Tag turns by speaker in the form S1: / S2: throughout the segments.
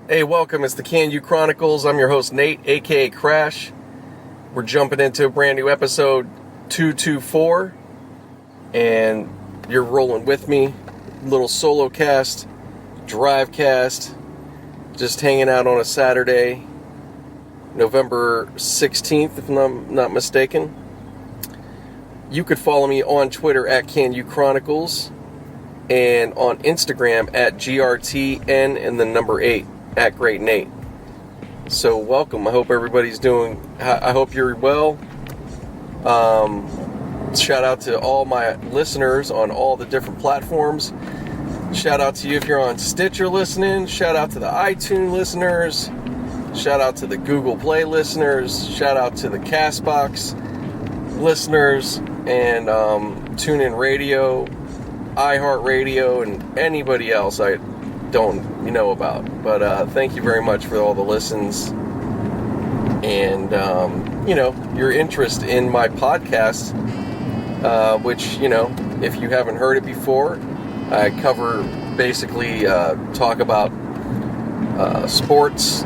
S1: Hey, welcome. It's the KANU Chronicles. I'm your host, Nate, aka Crash. We're jumping into a brand new episode 224, and you're rolling with me. Little Solocast, Drivecast, just hanging out on a Saturday, November 16th, if I'm not mistaken. You could follow me on Twitter at KANU Chronicles and on Instagram at GRTN and the number 8 at Great Nate. So welcome. I hope everybody's I hope you're well. Shout out to all my listeners on all the different platforms. Shout out to you if you're on Stitcher listening. Shout out to the iTunes listeners. Shout out to the Google Play listeners. Shout out to the Castbox listeners and TuneIn Radio, iHeartRadio, and anybody else I don't know about. But thank you very much for all the listens and your interest in my podcast, which if you haven't heard it before, I cover basically talk about sports.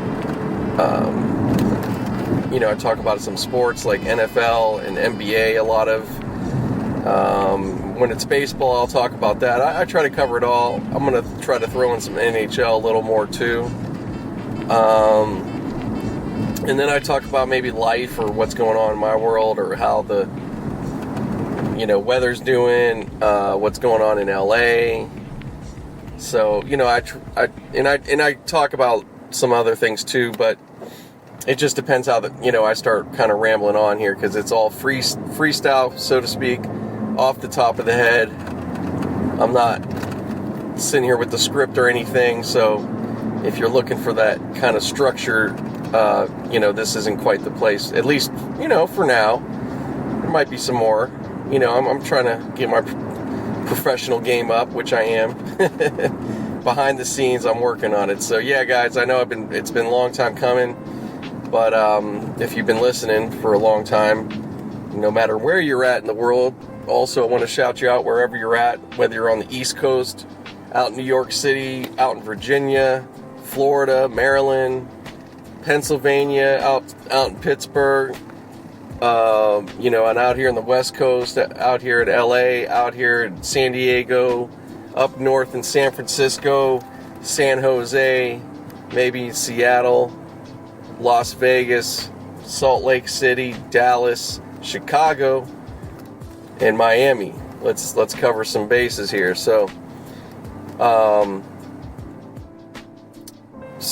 S1: I talk about some sports like NFL and NBA a lot of. When it's baseball, I'll talk about that. I try to cover it all. I'm going to try to throw in some NHL a little more too. And then I talk about maybe life or what's going on in my world or how the weather's doing, what's going on in LA. So, I talk about some other things too, but it just depends how I start kind of rambling on here because it's all freestyle, so to speak. Off the top of the head. I'm not sitting here with the script or anything, so if you're looking for that kind of structure, this isn't quite the place. At least, for now. There might be some more. I'm trying to get my professional game up, which I am. Behind the scenes, I'm working on it. So yeah, guys, I know it's been a long time coming, but if you've been listening for a long time, no matter where you're at in the world. Also, I want to shout you out wherever you're at, whether you're on the East Coast, out in New York City, out in Virginia, Florida, Maryland, Pennsylvania, out in Pittsburgh, and out here in the West Coast, out here at LA, out here in San Diego, up north in San Francisco, San Jose, maybe Seattle, Las Vegas, Salt Lake City, Dallas, Chicago, and Miami. Let's cover some bases here. So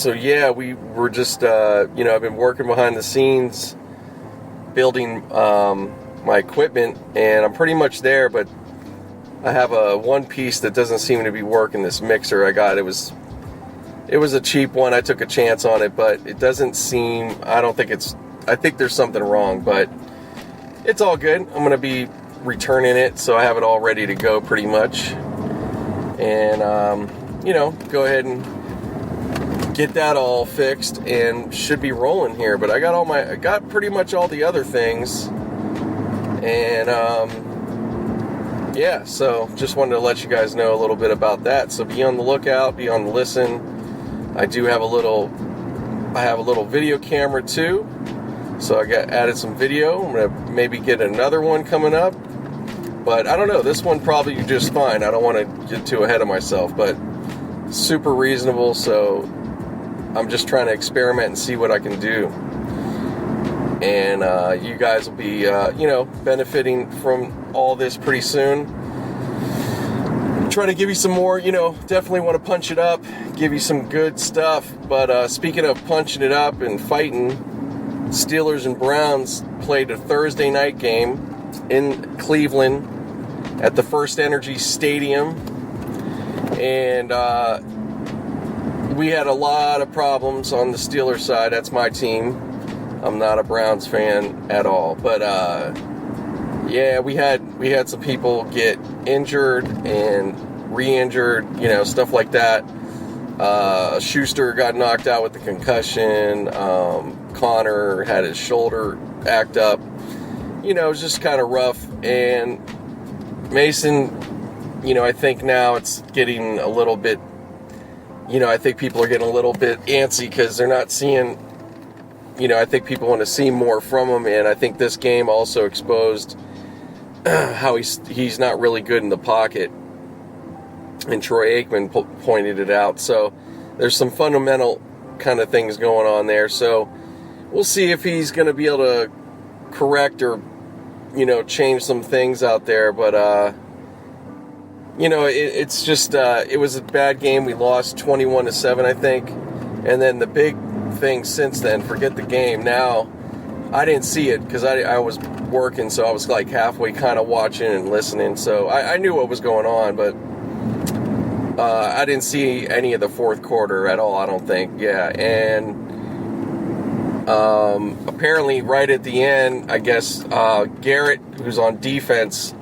S1: yeah, we were just I've been working behind the scenes, building my equipment, and I'm pretty much there. But I have one piece that doesn't seem to be working. This mixer I got, it was a cheap one. I took a chance on it, but it doesn't seem. I think there's something wrong, but it's all good. I'm gonna be returning it, so I have it all ready to go pretty much, and go ahead and get that all fixed and should be rolling here. But I got pretty much all the other things, and so just wanted to let you guys know a little bit about that. So be on the lookout, be on the listen. I have a little video camera too, so I added some video. I'm gonna maybe get another one coming up. But I don't know, this one probably just fine. I don't want to get too ahead of myself, but super reasonable, so I'm just trying to experiment and see what I can do. And you guys will be, benefiting from all this pretty soon. Trying to give you some more, definitely want to punch it up, give you some good stuff. But speaking of punching it up and fighting, Steelers and Browns played a Thursday night game in Cleveland at the First Energy Stadium, and we had a lot of problems on the Steelers side. That's my team. I'm not a Browns fan at all, but we had some people get injured and re-injured, stuff like that. Schuster got knocked out with the concussion. Connor had his shoulder act up. It was just kind of rough. And Mason, I think now it's getting a little bit I think people are getting a little bit antsy because they're not seeing, I think people want to see more from him, and I think this game also exposed how he's not really good in the pocket, and Troy Aikman pointed it out. So there's some fundamental kind of things going on there. So we'll see if he's going to be able to correct or, change some things out there. But, it's just, it was a bad game. We lost 21-7, I think. And then the big thing since then, forget the game. Now, I didn't see it because I was working, so I was like halfway kind of watching and listening. So I knew what was going on, but I didn't see any of the fourth quarter at all, I don't think. Yeah, and apparently right at the end, I guess Garrett, who's on defense,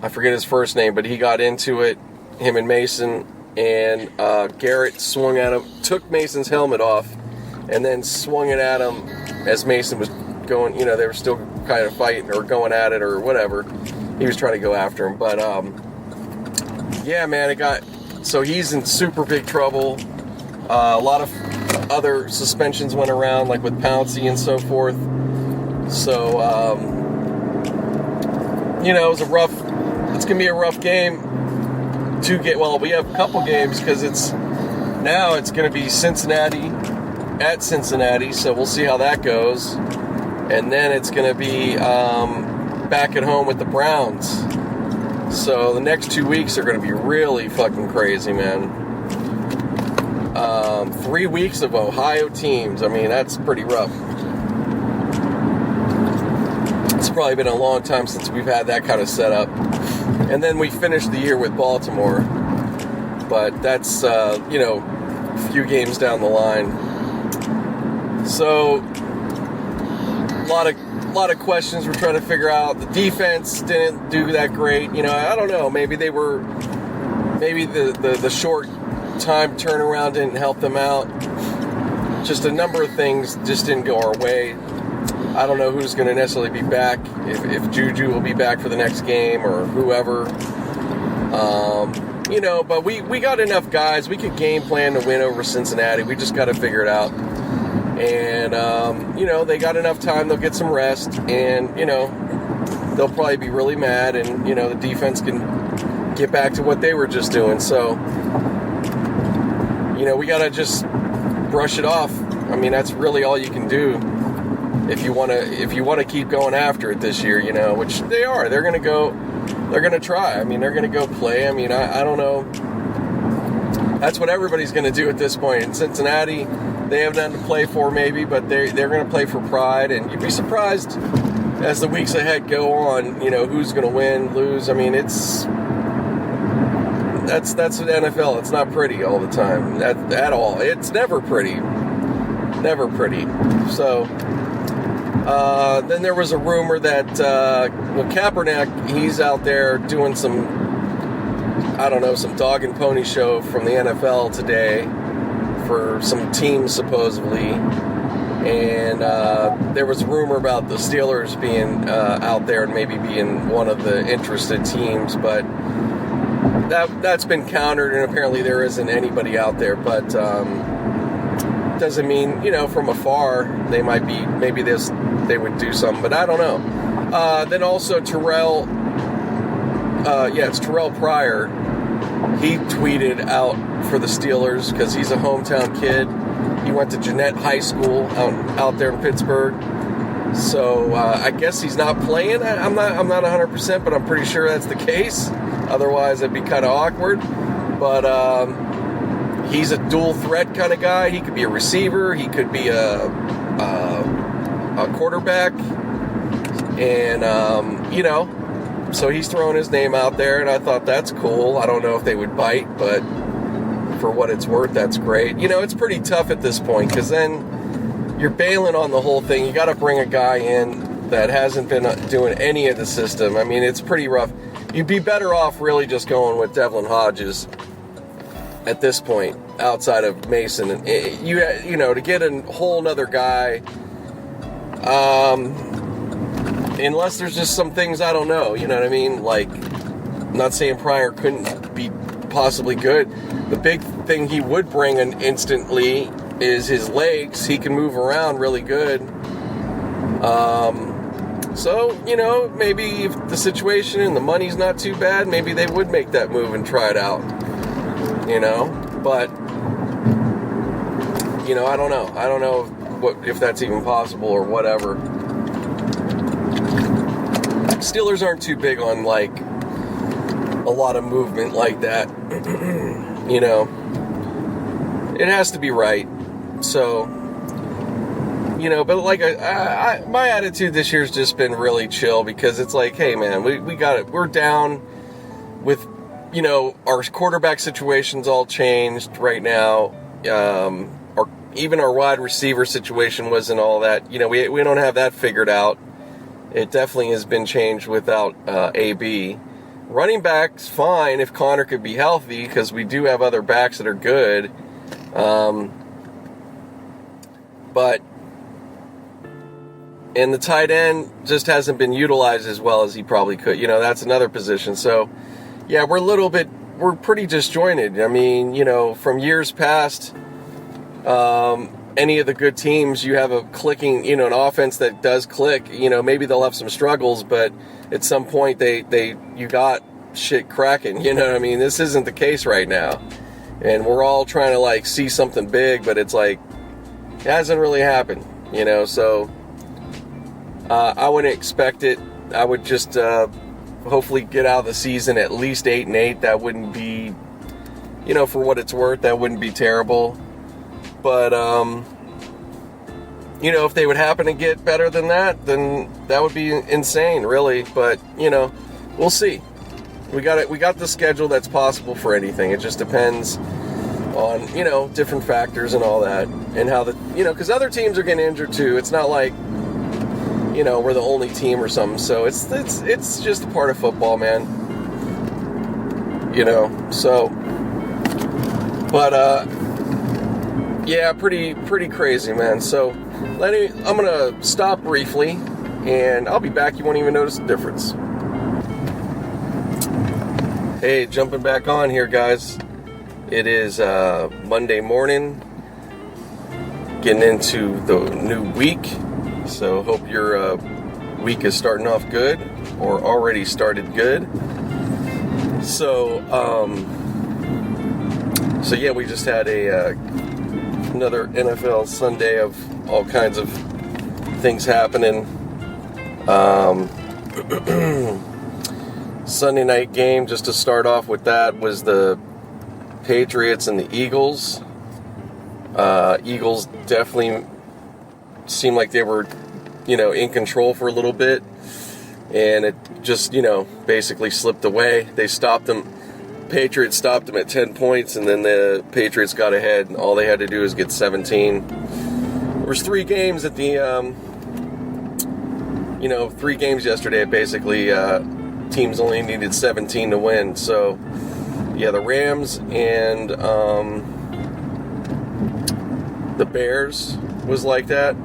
S1: I forget his first name, but he got into it, him and Mason, and Garrett swung at him, took Mason's helmet off, and then swung it at him as Mason was going, they were still kind of fighting or going at it or whatever. He was trying to go after him, but yeah, man, so he's in super big trouble. A lot of other suspensions went around, like with Pouncey and so forth. So, it's going to be a rough game we have a couple games because it's going to be Cincinnati at Cincinnati, so we'll see how that goes. And then it's going to be back at home with the Browns. So the next 2 weeks are going to be really fucking crazy, man. 3 weeks of Ohio teams. I mean, that's pretty rough. It's probably been a long time since we've had that kind of setup. And then we finished the year with Baltimore. But that's, a few games down the line. So, a lot of questions we're trying to figure out. The defense didn't do that great. I don't know. Maybe the short time turnaround didn't help them out. Just a number of things just didn't go our way. I don't know who's going to necessarily be back, if Juju will be back for the next game or whoever. But we got enough guys. We could game plan to win over Cincinnati. We just got to figure it out. And, they got enough time. They'll get some rest. And, they'll probably be really mad. And, the defense can get back to what they were just doing. So, we got to just brush it off. I mean, that's really all you can do if you want to keep going after it this year, which they are. They're going to try. I mean, they're going to go play. I mean, I don't know. That's what everybody's going to do at this point. In Cincinnati, they have nothing to play for maybe, but they're going to play for pride. And you'd be surprised as the weeks ahead go on, who's going to win, lose. I mean, that's the NFL. It's not pretty all the time at all. It's never pretty. Never pretty. So, then there was a rumor that, Kaepernick, he's out there doing some dog and pony show from the NFL today for some teams supposedly. And there was a rumor about the Steelers being out there and maybe being one of the interested teams, but that's been countered, and apparently there isn't anybody out there. But doesn't mean, from afar they might be, maybe they would do something, but I don't know. Then also it's Terrell Pryor. He tweeted out for the Steelers because he's a hometown kid. He went to Jeanette High School out there in Pittsburgh. So I guess he's not playing. I'm not 100%, but I'm pretty sure that's the case. Otherwise, it'd be kind of awkward. But he's a dual threat kind of guy. He could be a receiver. He could be a quarterback. And, so he's throwing his name out there, and I thought that's cool. I don't know if they would bite, but for what it's worth, that's great. It's pretty tough at this point, because then you're bailing on the whole thing. You got to bring a guy in that hasn't been doing any of the system. I mean, it's pretty rough. You'd be better off really just going with Devlin Hodges at this point, outside of Mason. And to get a whole nother guy, unless there's just some things I don't know, you know what I mean? Like, I'm not saying Pryor couldn't be possibly good. The big thing he would bring instantly is his legs. He can move around really good. So, maybe if the situation and the money's not too bad, maybe they would make that move and try it out. But, I don't know. I don't know if that's even possible or whatever. Steelers aren't too big on, like, a lot of movement like that. It has to be right. So, but like my attitude this year's just been really chill, because it's like, hey man, we got it. We're down with, our quarterback situation's all changed right now. Even our wide receiver situation wasn't all that, we don't have that figured out. It definitely has been changed without AB. Running back's fine if Connor could be healthy, because we do have other backs that are good. And the tight end just hasn't been utilized as well as he probably could. That's another position. So, yeah, we're pretty disjointed. I mean, from years past, any of the good teams, you have a clicking, an offense that does click. Maybe they'll have some struggles, but at some point you got shit cracking. This isn't the case right now. And we're all trying to, like, see something big, but it's like, it hasn't really happened, so I wouldn't expect it. I would just hopefully get out of the season at least 8-8. That wouldn't be, for what it's worth, that wouldn't be terrible. But, if they would happen to get better than that, then that would be insane, really. But, we'll see. We got the schedule that's possible for anything. It just depends on, different factors and all that. And how because other teams are getting injured too. It's not like, we're the only team or something. So it's just a part of football, man. So, but, yeah, pretty crazy, man. So, I'm gonna stop briefly, and I'll be back. You won't even notice the difference. Hey, jumping back on here, guys. It is Monday morning, getting into the new week. So, hope your week is starting off good, or already started good. So, yeah, we just had another NFL Sunday of all kinds of things happening. Sunday night game, just to start off with that, was the Patriots and the Eagles. Eagles definitely seemed like they were, in control for a little bit, and it just, basically slipped away. They stopped them. Patriots stopped them at 10 points, and then the Patriots got ahead, and all they had to do was get 17. There was 3 games at the, 3 games yesterday, basically. Teams only needed 17 to win. So, yeah, the Rams and the Bears was like that.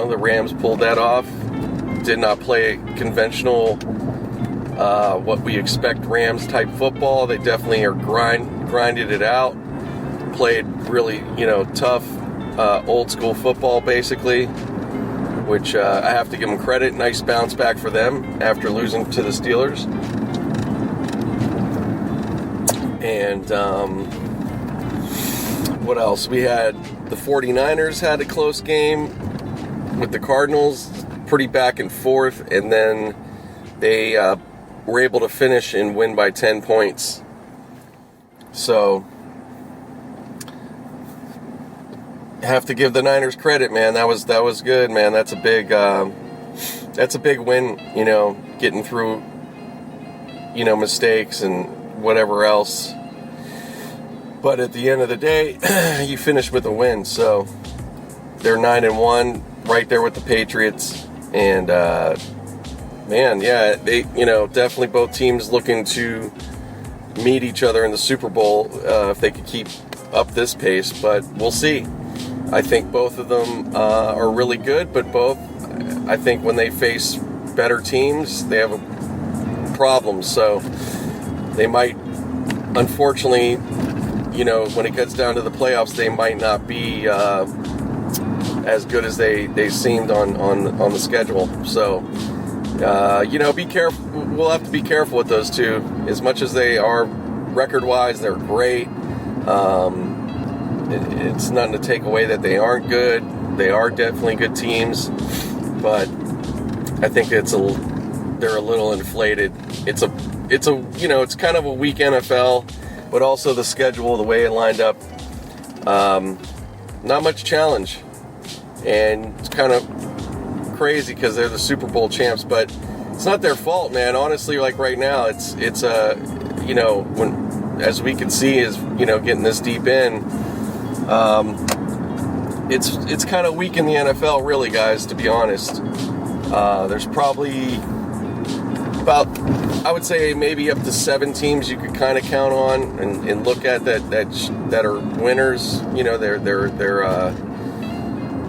S1: The Rams pulled that off. Did not play conventional, what we expect Rams type football. They definitely are grinded it out. Played really, tough, old school football, basically. Which I have to give them credit. Nice bounce back for them after losing to the Steelers. And what else? We had the 49ers had a close game with the Cardinals, pretty back and forth, and then they were able to finish and win by 10 points. So, have to give the Niners credit, man. That was good, man. That's a big win, getting through, mistakes and whatever else. But at the end of the day, you finish with a win. So they're 9-1, right there with the Patriots. And man, yeah, they, definitely both teams looking to meet each other in the Super Bowl if they could keep up this pace. But we'll see. I think both of them are really good, but both, I think when they face better teams, they have problems. So they might, unfortunately, when it gets down to the playoffs, they might not be as good as they seemed on the schedule. So, be careful. We'll have to be careful with those two. As much as they are record-wise, they're great. It's nothing to take away that they aren't good. They are definitely good teams, but I think they're a little inflated. It's kind of a weak NFL, but also the schedule, the way it lined up, not much challenge, and it's kind of crazy because they're the Super Bowl champs, but it's not their fault, man. Honestly, like right now, it's when, as we can see, is getting this deep in, it's kind of weak in the NFL, really, guys. To be honest, there's probably about, I would say, maybe up to 7 teams you could kind of count on and look at that are winners.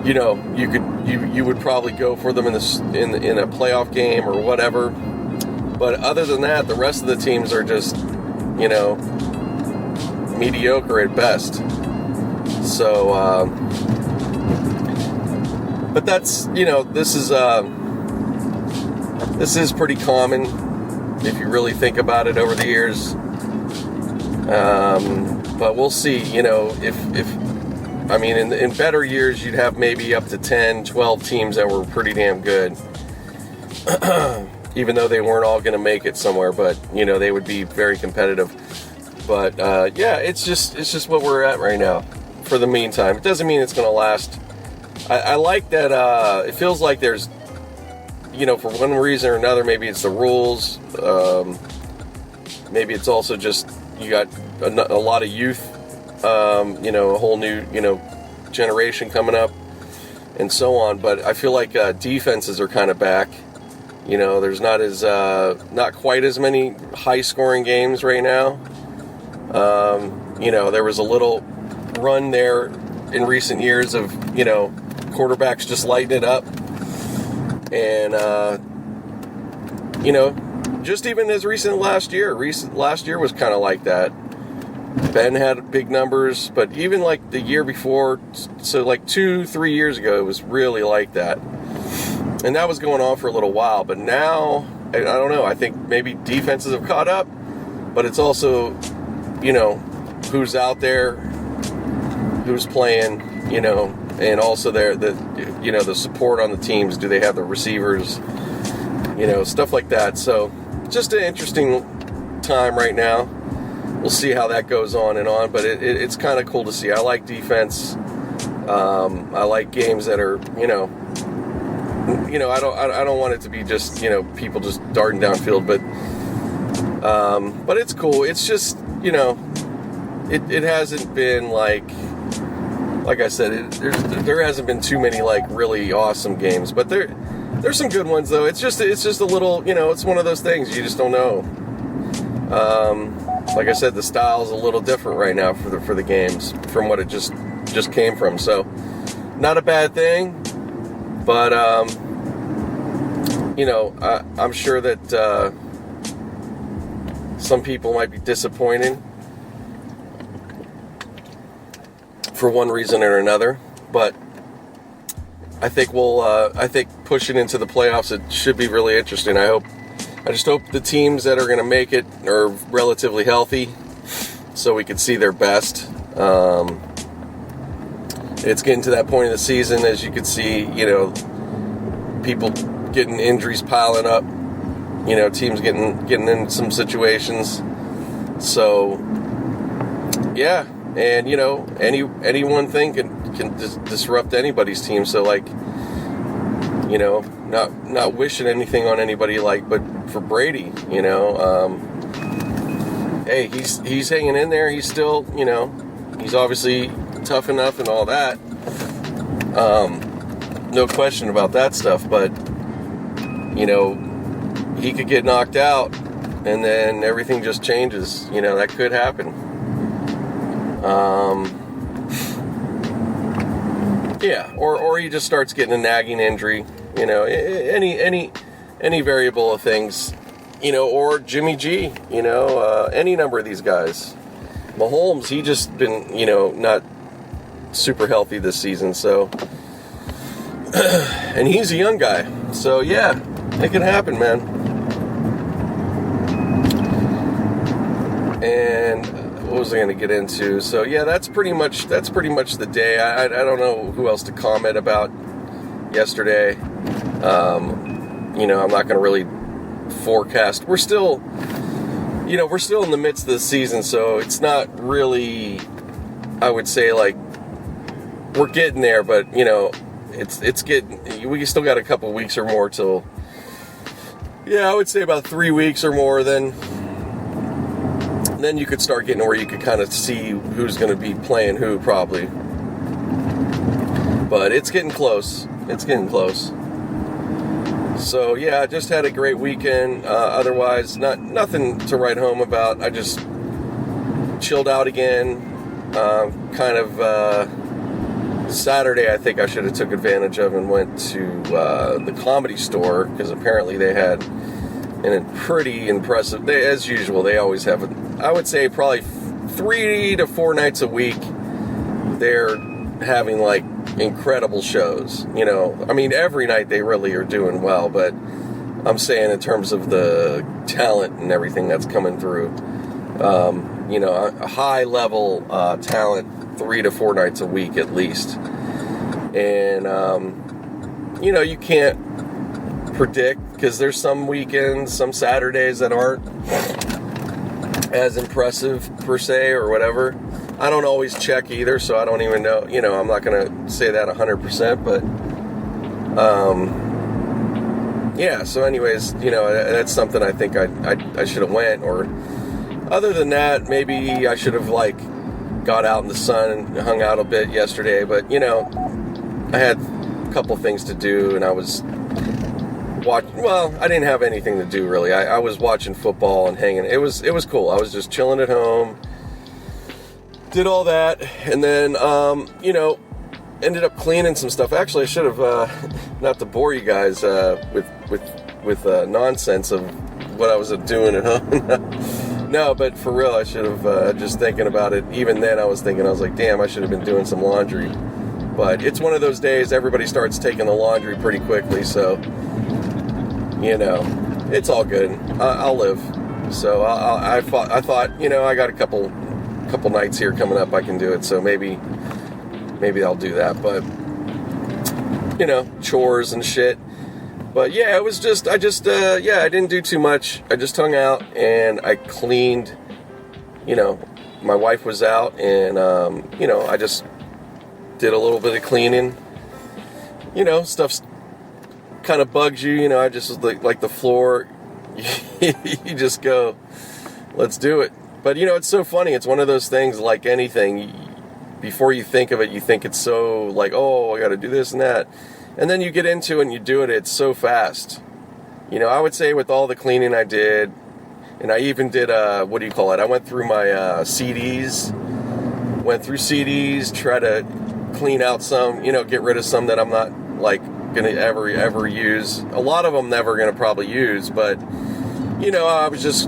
S1: You would probably go for them in a playoff game or whatever. But other than that, the rest of the teams are just mediocre at best. So, but that's this is pretty common if you really think about it over the years. But we'll see. In better years, you'd have maybe up to 10, 12 teams that were pretty damn good. Even though they weren't all going to make it somewhere, but, they would be very competitive. But, it's just what we're at right now for the meantime. It doesn't mean it's going to last. I like that it feels like there's, for one reason or another, maybe it's the rules. Maybe it's also just you got a lot of youth. A whole new, generation coming up and so on. But I feel like defenses are kind of back. There's not quite as many high-scoring games right now. There was a little run there in recent years of, quarterbacks just lighting it up. And, just even as recent last year. Last year was kind of like that. Ben had big numbers, but even like the year before, so like 2-3 years ago, it was really like that. And that was going on for a little while. But now, I don't know, I think maybe defenses have caught up, but it's also, who's out there, who's playing, and also the support on the teams. Do they have the receivers, stuff like that. So just an interesting time right now. We'll see how that goes on and on, but it's kind of cool to see. I like defense. I like games that are, I don't want it to be just, people just darting downfield, but it's cool. It's just, it hasn't been like I said, there hasn't been too many like really awesome games, but there's some good ones though. It's just a little, it's one of those things you just don't know. Like I said, the style's a little different right now for the games from what it just came from. So, not a bad thing, but I'm sure that some people might be disappointed for one reason or another. But I think pushing into the playoffs, it should be really interesting. I just hope the teams that are going to make it are relatively healthy so we can see their best. It's getting to that point of the season, as you can see, people getting injuries piling up, teams getting in some situations. So, yeah, and, any one thing can disrupt anybody's team. So, like, not wishing anything on anybody, but for Brady, hey, he's hanging in there. He's still, he's obviously tough enough and all that. No question about that stuff. But, he could get knocked out and then everything just changes. That could happen. Yeah, or he just starts getting a nagging injury. Any variable of things, or Jimmy G, any number of these guys. Mahomes, he just been, not super healthy this season, so, and he's a young guy, so yeah, it can happen, man. And what was I going to get into? So yeah, that's pretty much the day. I don't know who else to comment about yesterday. I'm not going to really forecast. We're still in the midst of the season, so it's not really, I would say, like, we're getting there, but it's getting, we still got a couple weeks or more till, I would say about 3 weeks or more, then you could start getting where you could kind of see who's going to be playing who, probably. But it's getting close. So yeah, I just had a great weekend. Otherwise, nothing to write home about. I just chilled out again. Saturday, I think I should have took advantage of and went to the Comedy Store, because apparently they had a pretty impressive. As usual, they always have I would say probably 3 to 4 nights a week. They're having like incredible shows. Every night they really are doing well, but I'm saying in terms of the talent and everything that's coming through, a high level talent 3 to 4 nights a week at least. And you can't predict, because there's some weekends, some Saturdays that aren't as impressive per se or whatever. I don't always check either, so I don't even know. I'm not going to say that 100%, but so anyways, that's something I think I should have went. Or other than that, maybe I should have got out in the sun and hung out a bit yesterday, but I had a couple things to do, and I was I didn't have anything to do really. I was watching football and hanging. It was cool. I was just chilling at home. Did all that, and then, ended up cleaning some stuff. Actually, I should have, not to bore you guys with nonsense of what I was doing at home. No, but for real, I should have, just thinking about it. Even then, I was like, damn, I should have been doing some laundry. But it's one of those days, everybody starts taking the laundry pretty quickly, so, it's all good. I'll live. So I thought, I got a couple nights here coming up, I can do it, so maybe I'll do that. But chores and shit. But yeah, it was just I didn't do too much. I just hung out and I cleaned. My wife was out, and I just did a little bit of cleaning. Stuff kind of bugs you. I just like the floor. You just go, let's do it. But, it's so funny. It's one of those things, like anything, before you think of it, you think it's so, like, oh, I got to do this and that. And then you get into it and you do it, it's so fast. I would say with all the cleaning I did, and I even did, I went through my CDs, try to clean out some, get rid of some that I'm not, going to ever use. A lot of them never going to probably use, but, I was just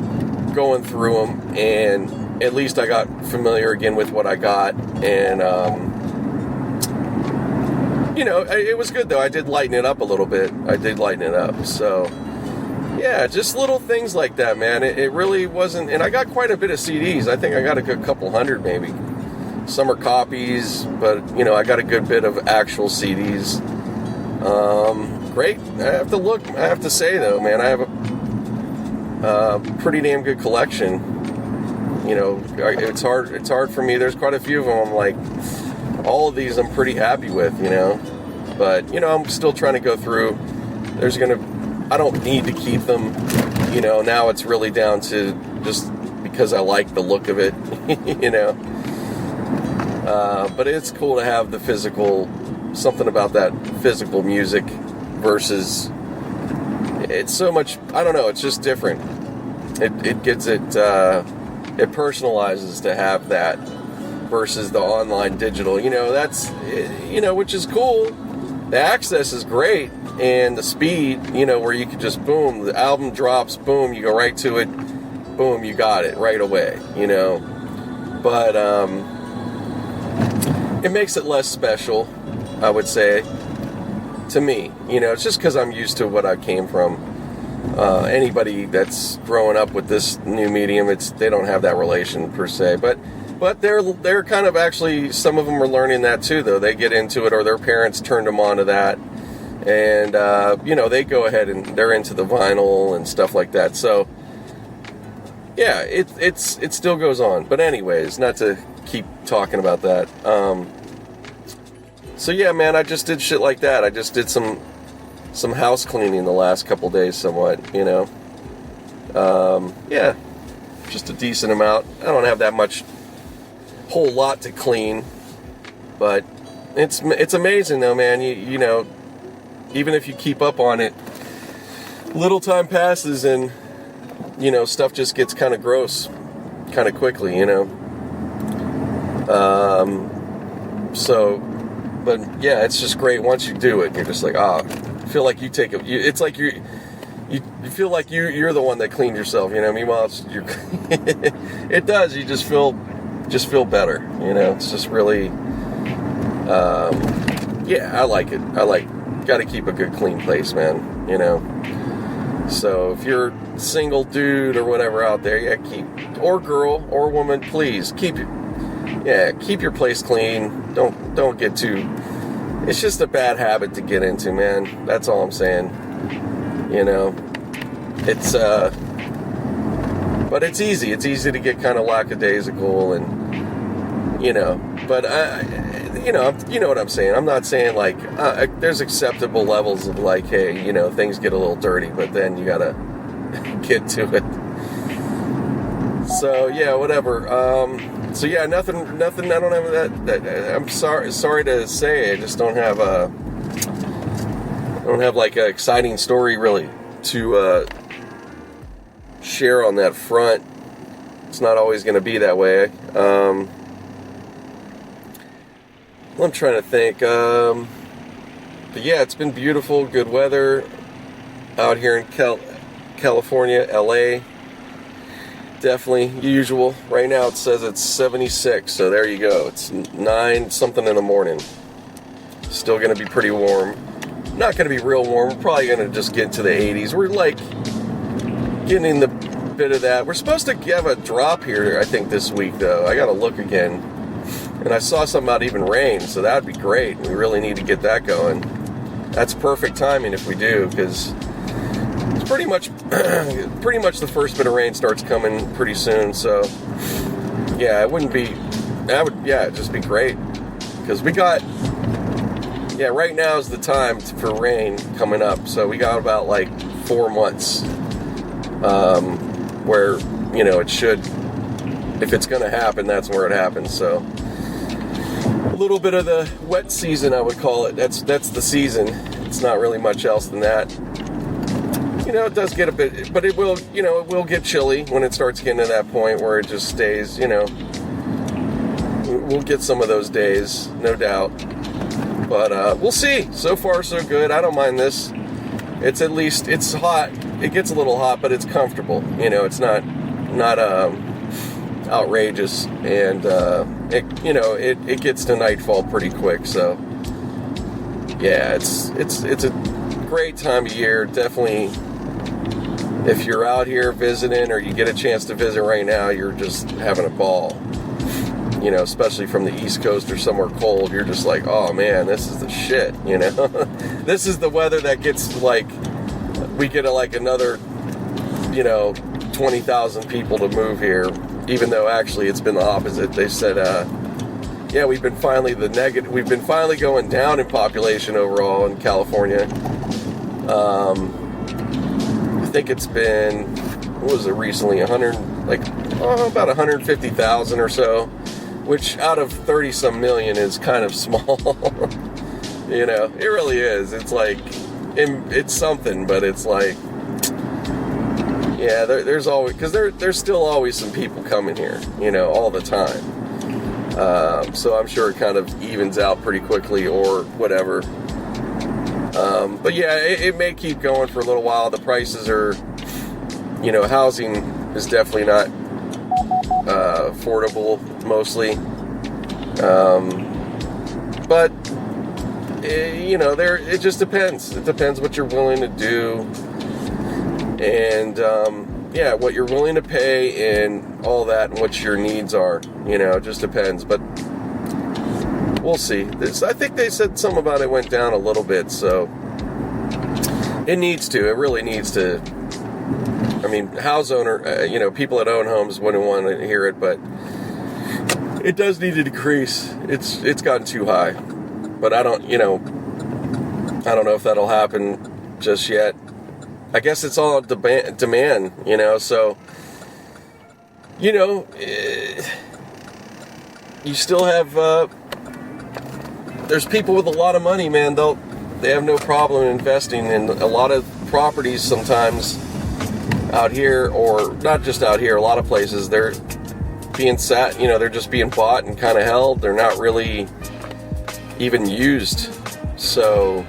S1: going through them, and at least I got familiar again with what I got, and it was good though. I did lighten it up a little bit. So yeah, just little things like that, man. It really wasn't, and I got quite a bit of CDs. I think I got a good couple hundred maybe. Some are copies, but I got a good bit of actual CDs. Great. I have to say though, man, I have a pretty damn good collection. It's hard for me. There's quite a few of them. I'm like, all of these I'm pretty happy with, but I'm still trying to go through. I don't need to keep them, now it's really down to just because I like the look of it, but it's cool to have the physical, something about that physical music versus, it's so much, I don't know, it's just different. It gets it personalizes to have that versus the online digital, that's, which is cool, the access is great, and the speed, where you could just boom, the album drops, boom, you go right to it, boom, you got it right away, But it makes it less special, I would say, to me. It's just because I'm used to what I came from. Anybody that's growing up with this new medium, they don't have that relation per se, but they're kind of actually, some of them are learning that too, though. They get into it, or their parents turned them on to that, and they go ahead and they're into the vinyl and stuff like that. So yeah, it still goes on. But anyways, not to keep talking about that. So yeah, man, I just did shit like that. I just did some house cleaning the last couple days, somewhat. Yeah, just a decent amount. I don't have that much. Whole lot to clean, but it's amazing though, man. You know, even if you keep up on it, little time passes and stuff just gets kind of gross kind of quickly, so, but yeah, it's just great once you do it. You're just like, feel like you take it. It's like you feel like you're the one that cleaned yourself, Meanwhile, it does. You just feel better, It's just really, yeah, I like it. Got to keep a good, clean place, man. So if you're a single dude or whatever out there, yeah, or girl or woman, please keep your place clean. Don't get too. It's just a bad habit to get into, man. That's all I'm saying. It's but it's easy. It's easy to get kind of lackadaisical and, but you know what I'm saying. I'm not saying like, there's acceptable levels of like, hey, things get a little dirty, but then you gotta get to it. So yeah, whatever. So yeah, nothing, I don't have that I'm sorry to say, I just don't have like an exciting story really to, share on that front. It's not always going to be that way. I'm trying to think. But yeah, it's been beautiful, good weather out here in California, LA. Definitely usual. Right now it says it's 76, so there you go. It's 9 something in the morning. Still going to be pretty warm. Not going to be real warm. We're probably going to just get to the 80s. We're like getting the bit of that. We're supposed to have a drop here, I think, this week, though. I gotta look again. And I saw something about even rain, so that'd be great. We really need to get that going. That's perfect timing if we do, because it's pretty much the first bit of rain starts coming pretty soon. So yeah, it'd just be great, because we got, right now is the time for rain coming up. So we got about like 4 months. Where, it should, if it's going to happen, that's where it happens. So a little bit of the wet season, I would call it. That's the season. It's not really much else than that. It does get a bit, but it will get chilly when it starts getting to that point where it just stays, we'll get some of those days, no doubt. But we'll see. So far, so good. I don't mind this. It's at least, it's hot. It gets a little hot, but it's comfortable. It's not outrageous, and it gets to nightfall pretty quick. So yeah, it's a great time of year. Definitely, if you're out here visiting or you get a chance to visit right now, you're just having a ball. Especially from the East Coast or somewhere cold, you're just like, oh man, this is the shit. This is the weather that gets like, we get like another, 20,000 people to move here, even though actually it's been the opposite. They said, we've been finally going down in population overall in California. I think it's been, what was it recently, about 150,000 or so, which out of 30 some million is kind of small. It really is. It's like, it's something, but it's like, yeah, there's always, because there's still always some people coming here, all the time. So I'm sure it kind of evens out pretty quickly or whatever. But yeah, it may keep going for a little while. The prices are, housing is definitely not affordable mostly. But it just depends. It depends what you're willing to do, and what you're willing to pay, and all that, and what your needs are. It just depends. But we'll see. I think they said something about it went down a little bit, so it needs to. It really needs to. I mean, house owner, people that own homes wouldn't want to hear it, but it does need to decrease. It's gotten too high, but I don't know if that'll happen just yet. I guess it's all demand, so, you still have, there's people with a lot of money, man. They have no problem investing in a lot of properties sometimes out here, or not just out here, a lot of places, they're being they're just being bought and kind of held. They're not really even used. So,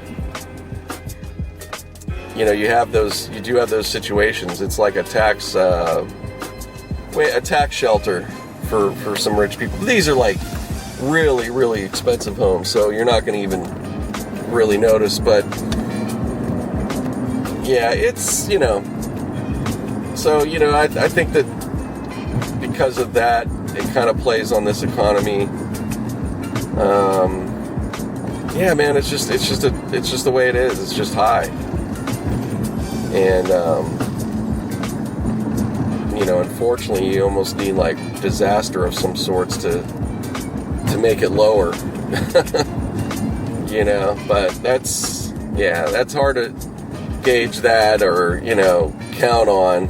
S1: you do have those situations. It's like a tax shelter for some rich people. These are like really, really expensive homes, so you're not going to even really notice. But yeah, it's, so, I think that because of that, it kind of plays on this economy. Yeah, man, it's just the way it is. It's just high. And, unfortunately, you almost need like disaster of some sorts to make it lower. But that's hard to gauge that, or, count on.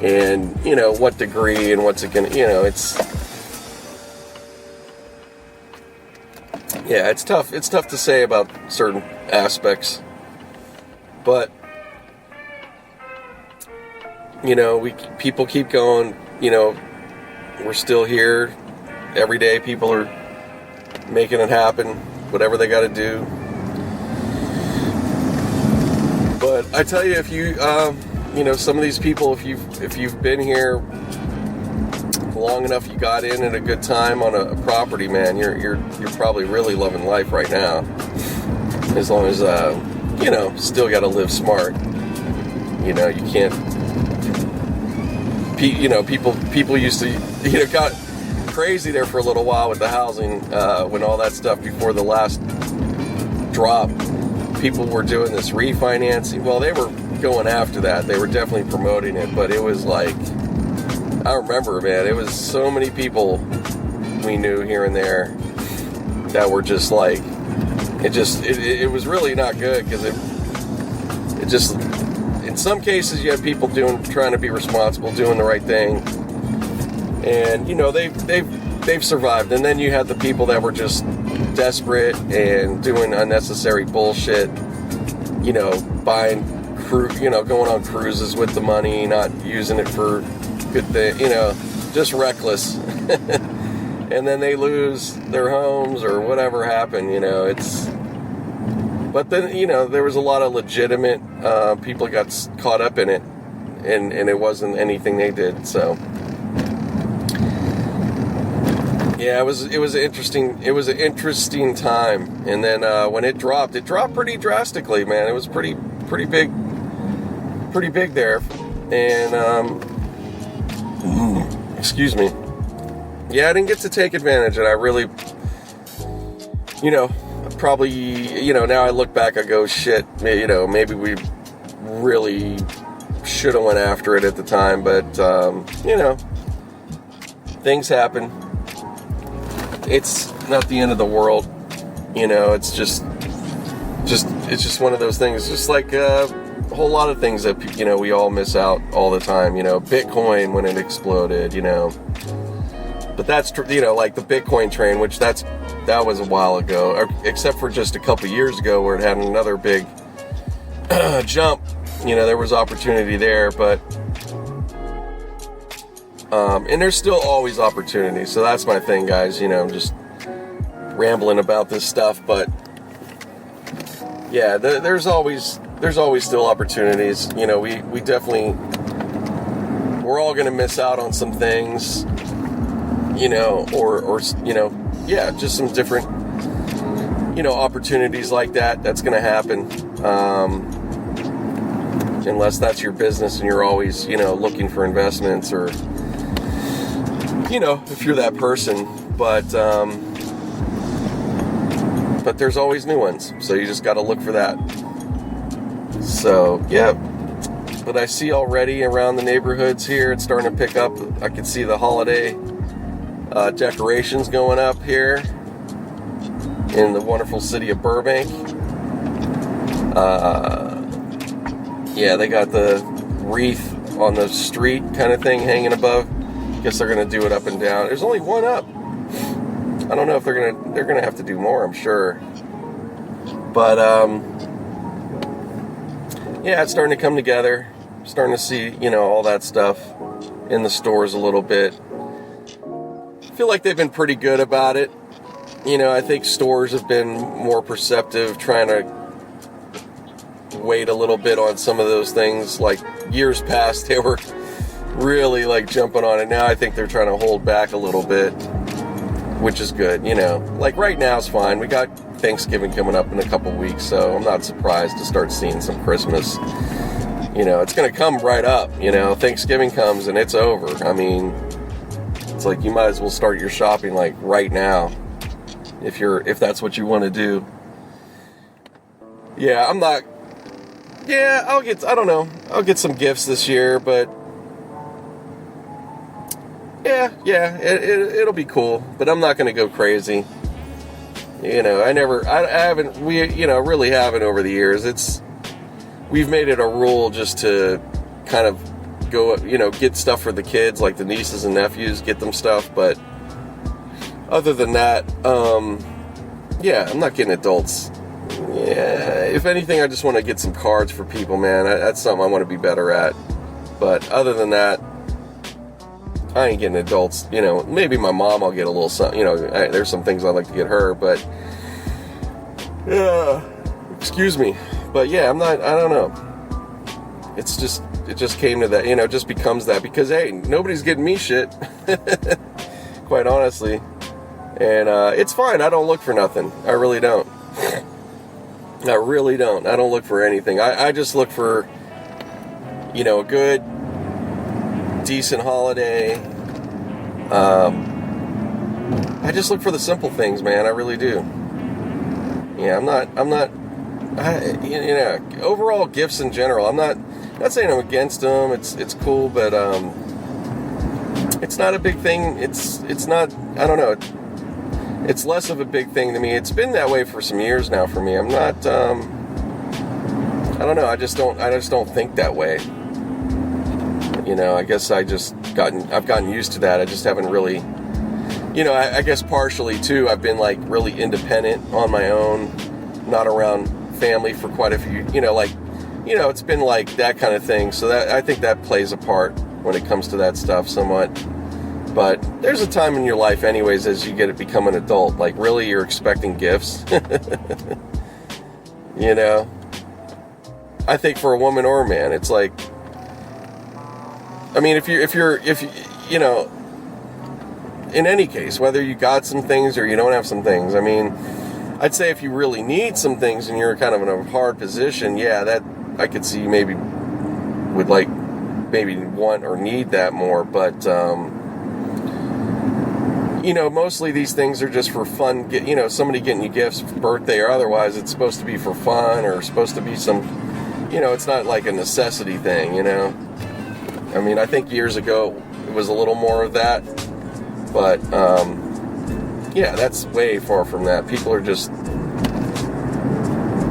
S1: And, what degree and what's it gonna, it's tough. It's tough to say about certain aspects. But, people keep going, we're still here. Every day people are making it happen, whatever they got to do. But I tell you, if you, some of these people, if you've been here long enough, you got in at a good time on a property, man, you're probably really loving life right now. As long as still got to live smart. You can't. People used to, got crazy there for a little while with the housing when all that stuff before the last drop. People were doing this refinancing. Well, they were going after that. They were definitely promoting it, but it was like, I remember, man, it was so many people we knew here and there that were just like, it was really not good, because it just, in some cases you had people trying to be responsible, doing the right thing, and they've survived. And then you had the people that were just desperate and doing unnecessary bullshit, buying going on cruises with the money, not using it for good thing, just reckless. And then they lose their homes or whatever happened, but then, there was a lot of legitimate people got caught up in it, and it wasn't anything they did. So yeah, it was an interesting time. And then when it dropped pretty drastically, man. It was pretty big there. And excuse me. Yeah, I didn't get to take advantage, and I really, probably, now I look back, I go, shit, maybe we really should have went after it at the time, but, things happen. It's not the end of the world, it's just one of those things, just like a whole lot of things that, we all miss out all the time, Bitcoin when it exploded, but that's, like the Bitcoin train, which that was a while ago, except for just a couple years ago where it had another big jump. There was opportunity there, but and there's still always opportunity. So that's my thing, guys. I'm just rambling about this stuff, but yeah, there's always still opportunities. You know, we definitely, we're all going to miss out on some things, you know, or you know, yeah, just some different, you know, opportunities like that. That's going to happen, unless that's your business and you're always, you know, looking for investments, or, you know, if you're that person. But there's always new ones, so you just got to look for that. So, yeah. But I see already around the neighborhoods here, it's starting to pick up. I can see the holiday decorations going up here in the wonderful city of Burbank. Yeah, they got the wreath on the street kind of thing hanging above. Guess they're going to do it up and down. There's only one up. I don't know if they're gonna have to do more, I'm sure. But yeah, it's starting to come together. Starting to see, you know, all that stuff in the stores a little bit. I feel like they've been pretty good about it. You know, I think stores have been more perceptive, trying to wait a little bit on some of those things. Like years past, they were really like jumping on it. Now I think they're trying to hold back a little bit, which is good, you know. Like right now is fine. We got Thanksgiving coming up in a couple weeks, so I'm not surprised to start seeing some Christmas. You know, it's going to come right up, you know. Thanksgiving comes and it's over. I mean, it's like you might as well start your shopping like right now if that's what you want to do. Yeah, I'll get some gifts this year, but yeah, it'll be cool, but I'm not going to go crazy. You know, we really haven't over the years. We've made it a rule just to kind of go, you know, get stuff for the kids, like the nieces and nephews, get them stuff, but other than that, yeah, I'm not getting adults. Yeah, if anything, I just want to get some cards for people, man. That's something I want to be better at. But other than that, I ain't getting adults. You know, maybe my mom, I'll get a little something. You know, there's some things I'd like to get her, but yeah, excuse me. But yeah, I don't know. It just came to that, you know, it just becomes that because, hey, nobody's getting me shit, quite honestly. And it's fine. I don't look for nothing. I really don't. I really don't. I don't look for anything. I just look for, you know, a good, decent holiday. I just look for the simple things, man. I really do. Yeah, I'm not, you know, overall gifts in general, I'm not saying I'm against them. It's cool, but it's not a big thing. It's not, I don't know. It's less of a big thing to me. It's been that way for some years now for me. I'm not, I don't know. I just don't think that way. You know, I guess I've gotten used to that. I just haven't really, you know, I guess partially too, I've been like really independent on my own, not around family for quite a few, you know, like, you know, it's been like that kind of thing. So that, I think that plays a part when it comes to that stuff somewhat. But there's a time in your life anyways as you become an adult, like really you're expecting gifts. You know, I think for a woman or a man, it's like, I mean, if you know, in any case, whether you got some things or you don't have some things, I mean, I'd say if you really need some things and you're kind of in a hard position, yeah, that I could see maybe would like maybe want or need that more, but you know, mostly these things are just for fun. You know, somebody getting you gifts for birthday or otherwise, it's supposed to be for fun or supposed to be some, you know, it's not like a necessity thing, you know. I mean, I think years ago it was a little more of that, but yeah, that's way far from that. People are just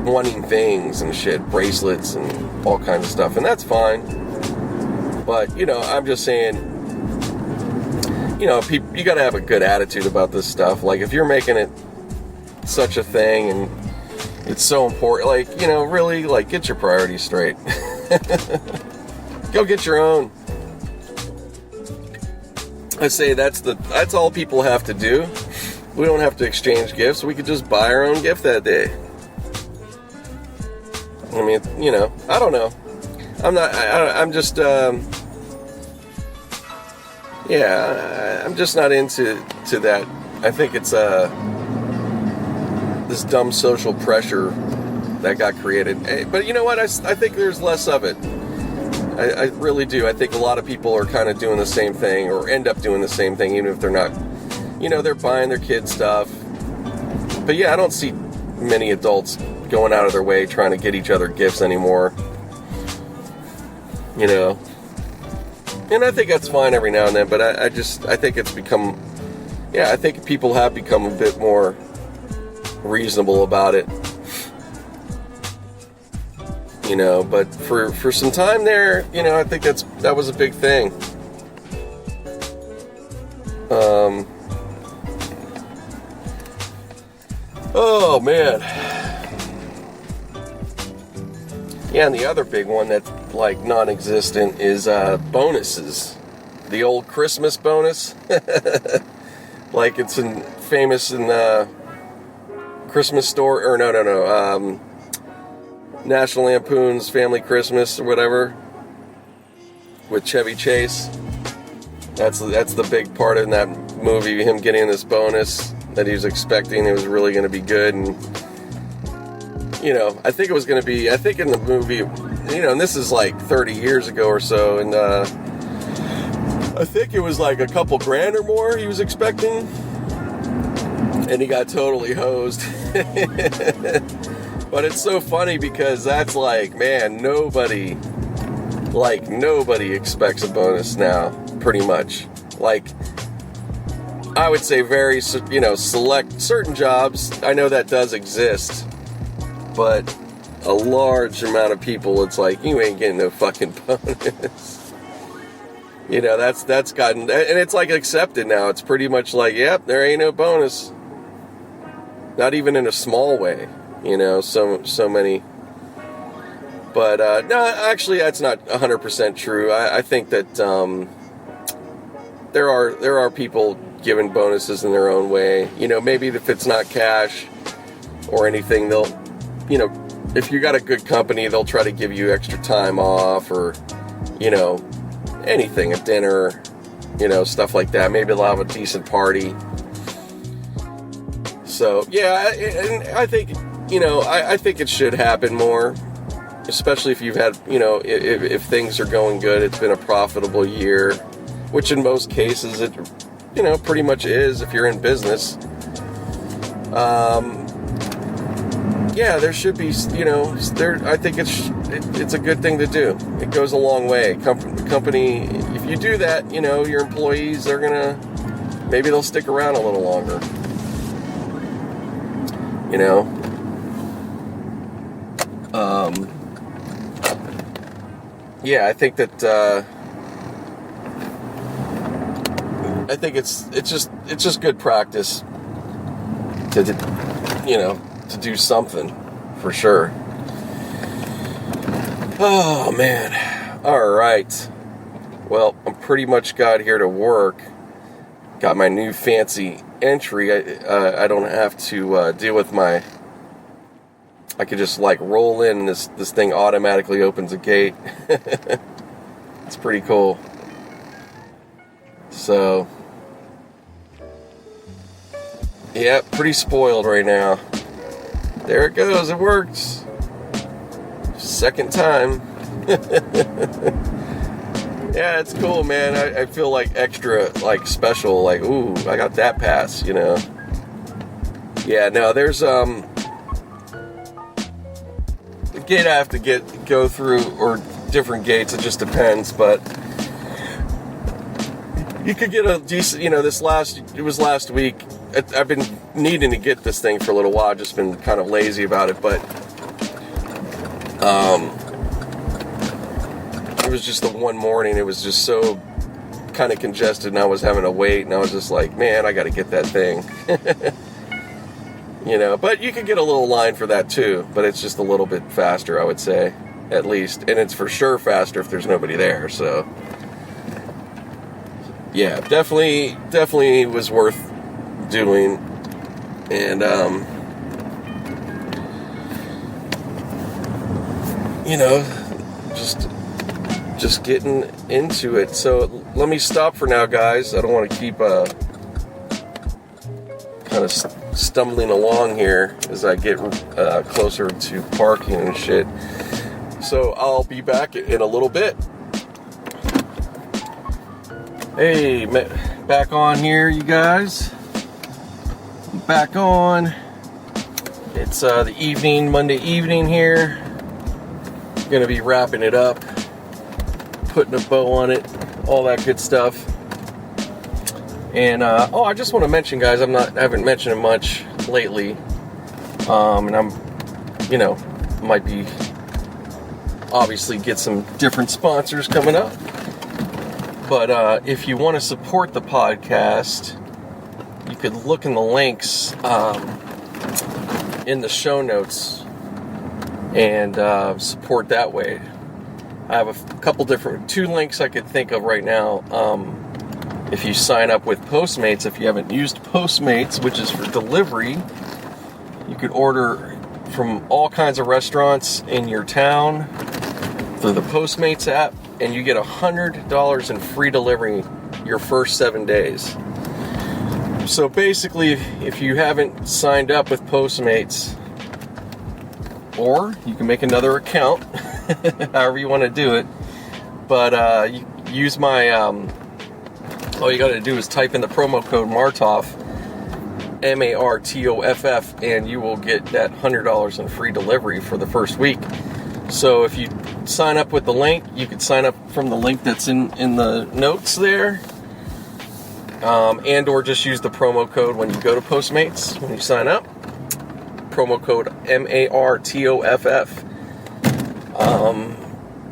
S1: wanting things and shit, bracelets and all kinds of stuff, and that's fine. But, you know, I'm just saying, you know, you got to have a good attitude about this stuff. Like, if you're making it such a thing and it's so important, like, you know, really, like, get your priorities straight. Go get your own. I say that's all people have to do. We don't have to exchange gifts. We could just buy our own gift that day. I mean, I don't know. I'm just, I'm just not into that. I think it's this dumb social pressure that got created. But you know what? I think there's less of it. I really do. I think a lot of people are kind of doing the same thing, or end up doing the same thing, even if they're not, they're buying their kids stuff. But yeah, I don't see many adults going out of their way trying to get each other gifts anymore. And I think that's fine every now and then, but I think it's become, I think people have become a bit more reasonable about it. But for some time there, I think that was a big thing. Oh man. Yeah, and the other big one that's like non-existent is bonuses. The old Christmas bonus. Like it's famous in Christmas Story, or no. National Lampoon's Family Christmas or whatever with Chevy Chase. That's the big part in that movie, him getting this bonus that he was expecting. It was really going to be good, and I think it was going to be, I think in the movie, and this is like 30 years ago or so, and I think it was like a couple grand or more he was expecting, and he got totally hosed. But it's so funny because that's like, man, nobody expects a bonus now, pretty much. Like, I would say very, select certain jobs. I know that does exist, but a large amount of people, it's like, you ain't getting no fucking bonus. That's gotten, and it's like accepted now. It's pretty much like, yep, there ain't no bonus. Not even in a small way. So many. But no, actually, that's not 100% true. I think that there are people giving bonuses in their own way. Maybe if it's not cash or anything, they'll, if you got a good company, they'll try to give you extra time off, or anything, a dinner, stuff like that. Maybe they'll have a decent party. So yeah, and I think. I think it should happen more, especially if you've had, if things are going good, it's been a profitable year, which in most cases it, pretty much is if you're in business. There should be, I think it's a good thing to do. It goes a long way. Company, if you do that, your employees are maybe they'll stick around a little longer. I think that I think it's just good practice to do something for sure. Oh man. All right. Well, I'm pretty much got here to work. Got my new fancy entry. I don't have to deal with my. I could just like roll in, and this thing automatically opens a gate. It's pretty cool. So, yeah, pretty spoiled right now. There it goes. It works. Second time. Yeah, it's cool, man. I feel like extra, like special. Like, ooh, I got that pass. Yeah, no, there's gate I have to go through, or different gates, it just depends, but you could get a decent, it was last week. I've been needing to get this thing for a little while, just been kind of lazy about it, but it was just the one morning, it was just so kind of congested, and I was having to wait, and I was just like, man, I gotta get that thing. But you could get a little line for that too, but it's just a little bit faster, I would say, at least. And it's for sure faster if there's nobody there, so. Yeah, definitely was worth doing. And, just getting into it. So let me stop for now, guys. I don't want to keep kind of stumbling along here as I get closer to parking and shit. So I'll be back in a little bit. Hey, back on here, you guys. Back on. It's the evening, Monday evening here. Gonna be wrapping it up, putting a bow on it, all that good stuff. And I just want to mention, guys, I haven't mentioned it much lately. And I'm, might be obviously get some different sponsors coming up. But if you want to support the podcast, you could look in the links in the show notes and support that way. I have a couple two links I could think of right now. If you sign up with Postmates, if you haven't used Postmates, which is for delivery, you could order from all kinds of restaurants in your town through the Postmates app, and you get $100 in free delivery your first 7 days. So basically, if you haven't signed up with Postmates, or you can make another account, however you want to do it, but you use my, all you got to do is type in the promo code MARTOFF, MARTOFF, and you will get that $100 in free delivery for the first week. So if you sign up with the link, you can sign up from the link that's in the notes there, and or just use the promo code when you go to Postmates, when you sign up. Promo code MARTOFF,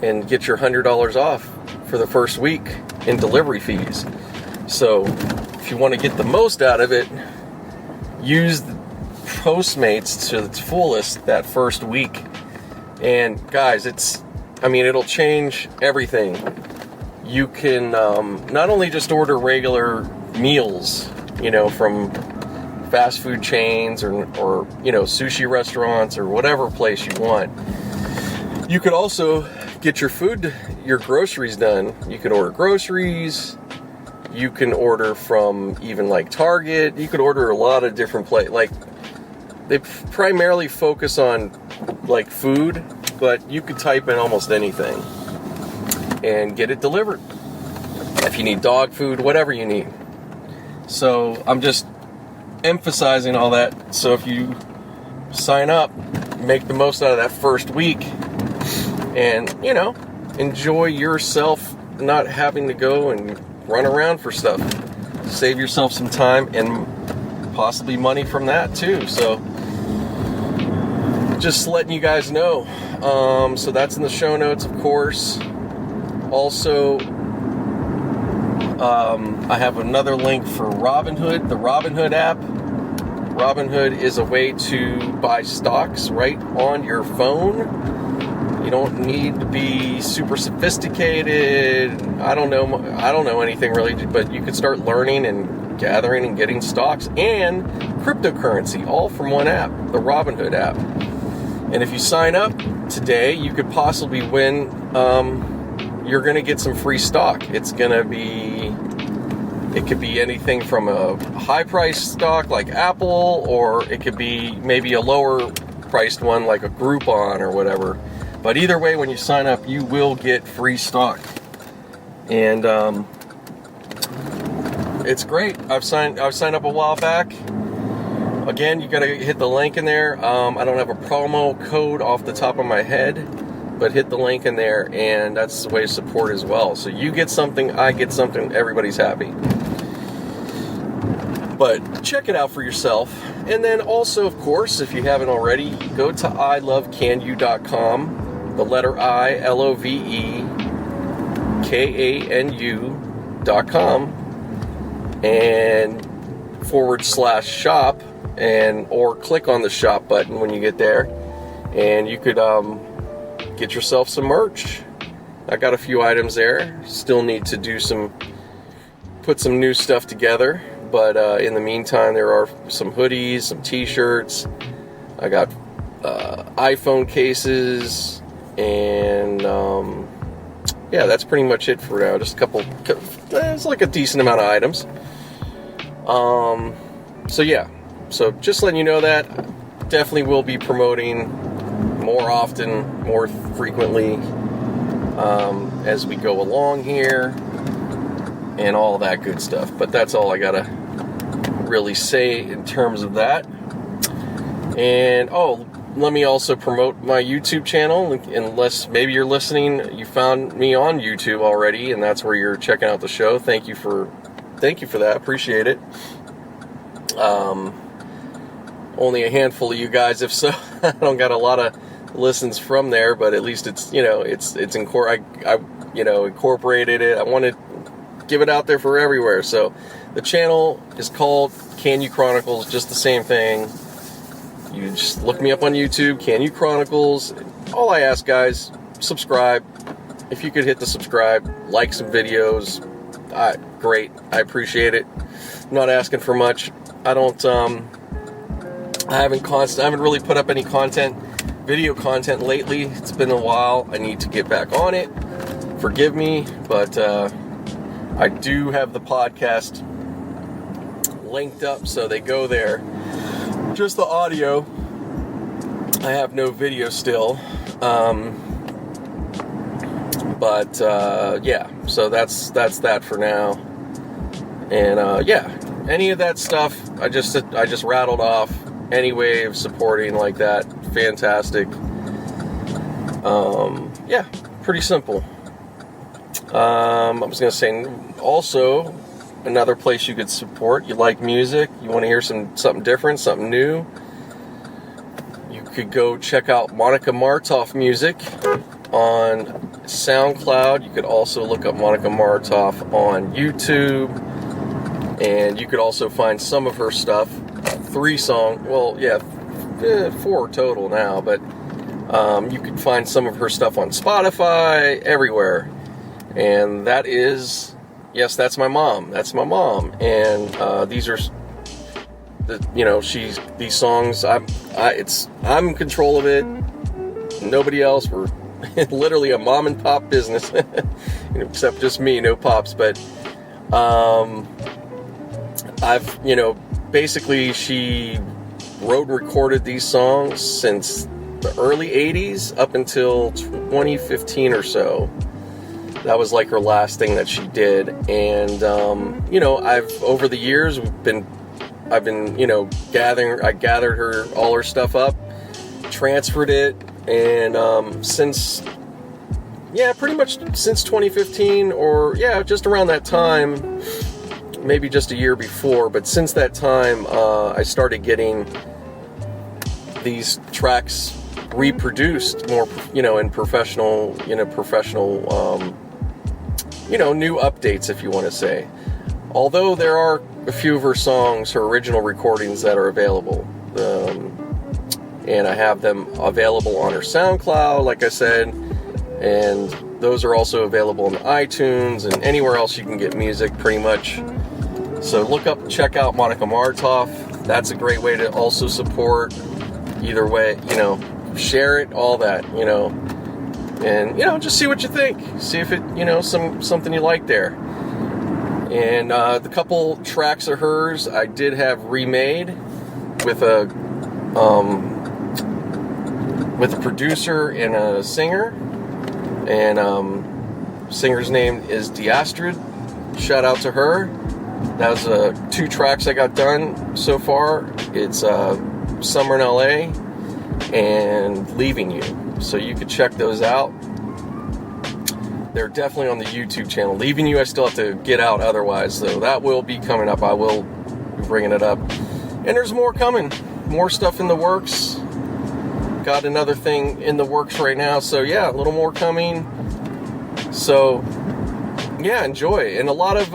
S1: and get your $100 off for the first week in delivery fees. So if you want to get the most out of it, use Postmates to its fullest that first week. And guys, it'll change everything. You can not only just order regular meals, from fast food chains or sushi restaurants or whatever place you want. You could also get your groceries done. You can order groceries. You can order from even like Target. You could order a lot of different places. Like, they primarily focus on like food, but you could type in almost anything and get it delivered. If you need dog food, whatever you need. So I'm just emphasizing all that. So if you sign up, make the most out of that first week, and enjoy yourself, not having to go and run around for stuff. Save yourself some time and possibly money from that too. So just letting you guys know. So that's in the show notes, of course. Also, I have another link for Robinhood, the Robinhood app. Robinhood is a way to buy stocks right on your phone. You don't need to be super sophisticated. I don't know anything really, but you could start learning and gathering and getting stocks and cryptocurrency all from one app, the Robinhood app. And if you sign up today, you could possibly win. You're going to get some free stock. It could be anything from a high price stock like Apple, or it could be maybe a lower priced one like a Groupon or whatever. But either way, when you sign up, you will get free stock. And it's great. I've signed up a while back. Again, you got to hit the link in there. I don't have a promo code off the top of my head, but hit the link in there, and that's the way to support as well. So you get something, I get something, everybody's happy. But check it out for yourself. And then also, of course, if you haven't already, go to ilovekanu.com, the letter I, LOVEKANU.com, and /shop, or click on the shop button when you get there, and you could get yourself some merch. I got a few items there. Still need to put some new stuff together, but in the meantime, there are some hoodies, some t-shirts. I got iPhone cases, And yeah, that's pretty much it for now. Just a couple, it's like a decent amount of items. So yeah, so just letting you know that definitely will be promoting more often, more frequently, as we go along here and all that good stuff. But that's all I gotta really say in terms of that. And let me also promote my YouTube channel, unless maybe you're listening, you found me on YouTube already, and that's where you're checking out the show. Thank you for that. Appreciate it. Only a handful of you guys, if so. I don't got a lot of listens from there, but at least it's incorporated it. I want to give it out there for everywhere. So the channel is called KANU Chronicles, just the same thing. You just look me up on YouTube, KANU Chronicles. All I ask, guys, subscribe. If you could hit the subscribe, like some videos, great. I appreciate it. I'm not asking for much. I haven't really put up any video content lately. It's been a while. I need to get back on it. Forgive me, but I do have the podcast linked up, so they go there. Just the audio. I have no video still. But yeah, so that's that for now. And yeah, any of that stuff I just rattled off. Any way of supporting like that, fantastic. Yeah, pretty simple. I was gonna say also another place you could support. You like music, you want to hear something different, something new. You could go check out Monica Martoff music on SoundCloud. You could also look up Monica Martoff on YouTube, and you could also find some of her stuff. 4 total now, but you can find some of her stuff on Spotify, everywhere. And that is, yes, that's my mom. And these are, these songs. I'm in control of it. Nobody else. We're literally a mom and pop business, except just me, no pops. But basically, she wrote and recorded these songs since the early 80s up until 2015 or so. That was like her last thing that she did. And, over the years, I gathered all her stuff up, transferred it, and pretty much since 2015, or just around that time, maybe just a year before, but since that time, I started getting these tracks reproduced more, in professional, new updates, if you want to say. Although there are a few of her songs, her original recordings, that are available, and I have them available on her SoundCloud, like I said, and those are also available on iTunes and anywhere else you can get music, pretty much. So check out Monica Martoff. That's a great way to also support. Either way, share it, all that, and just see what you think. See if it, something you like there. And the couple tracks of hers I did have remade with a producer and a singer, and singer's name is Diastrid. Shout out to her. That was 2 tracks I got done so far. It's Summer in LA and Leaving You. So you could check those out. They're definitely on the YouTube channel. Leaving You I still have to get out otherwise, so that will be coming up. I will be bringing it up. And there's more coming. More stuff in the works. Got another thing in the works right now. So yeah, a little more coming. So yeah, enjoy. And a lot of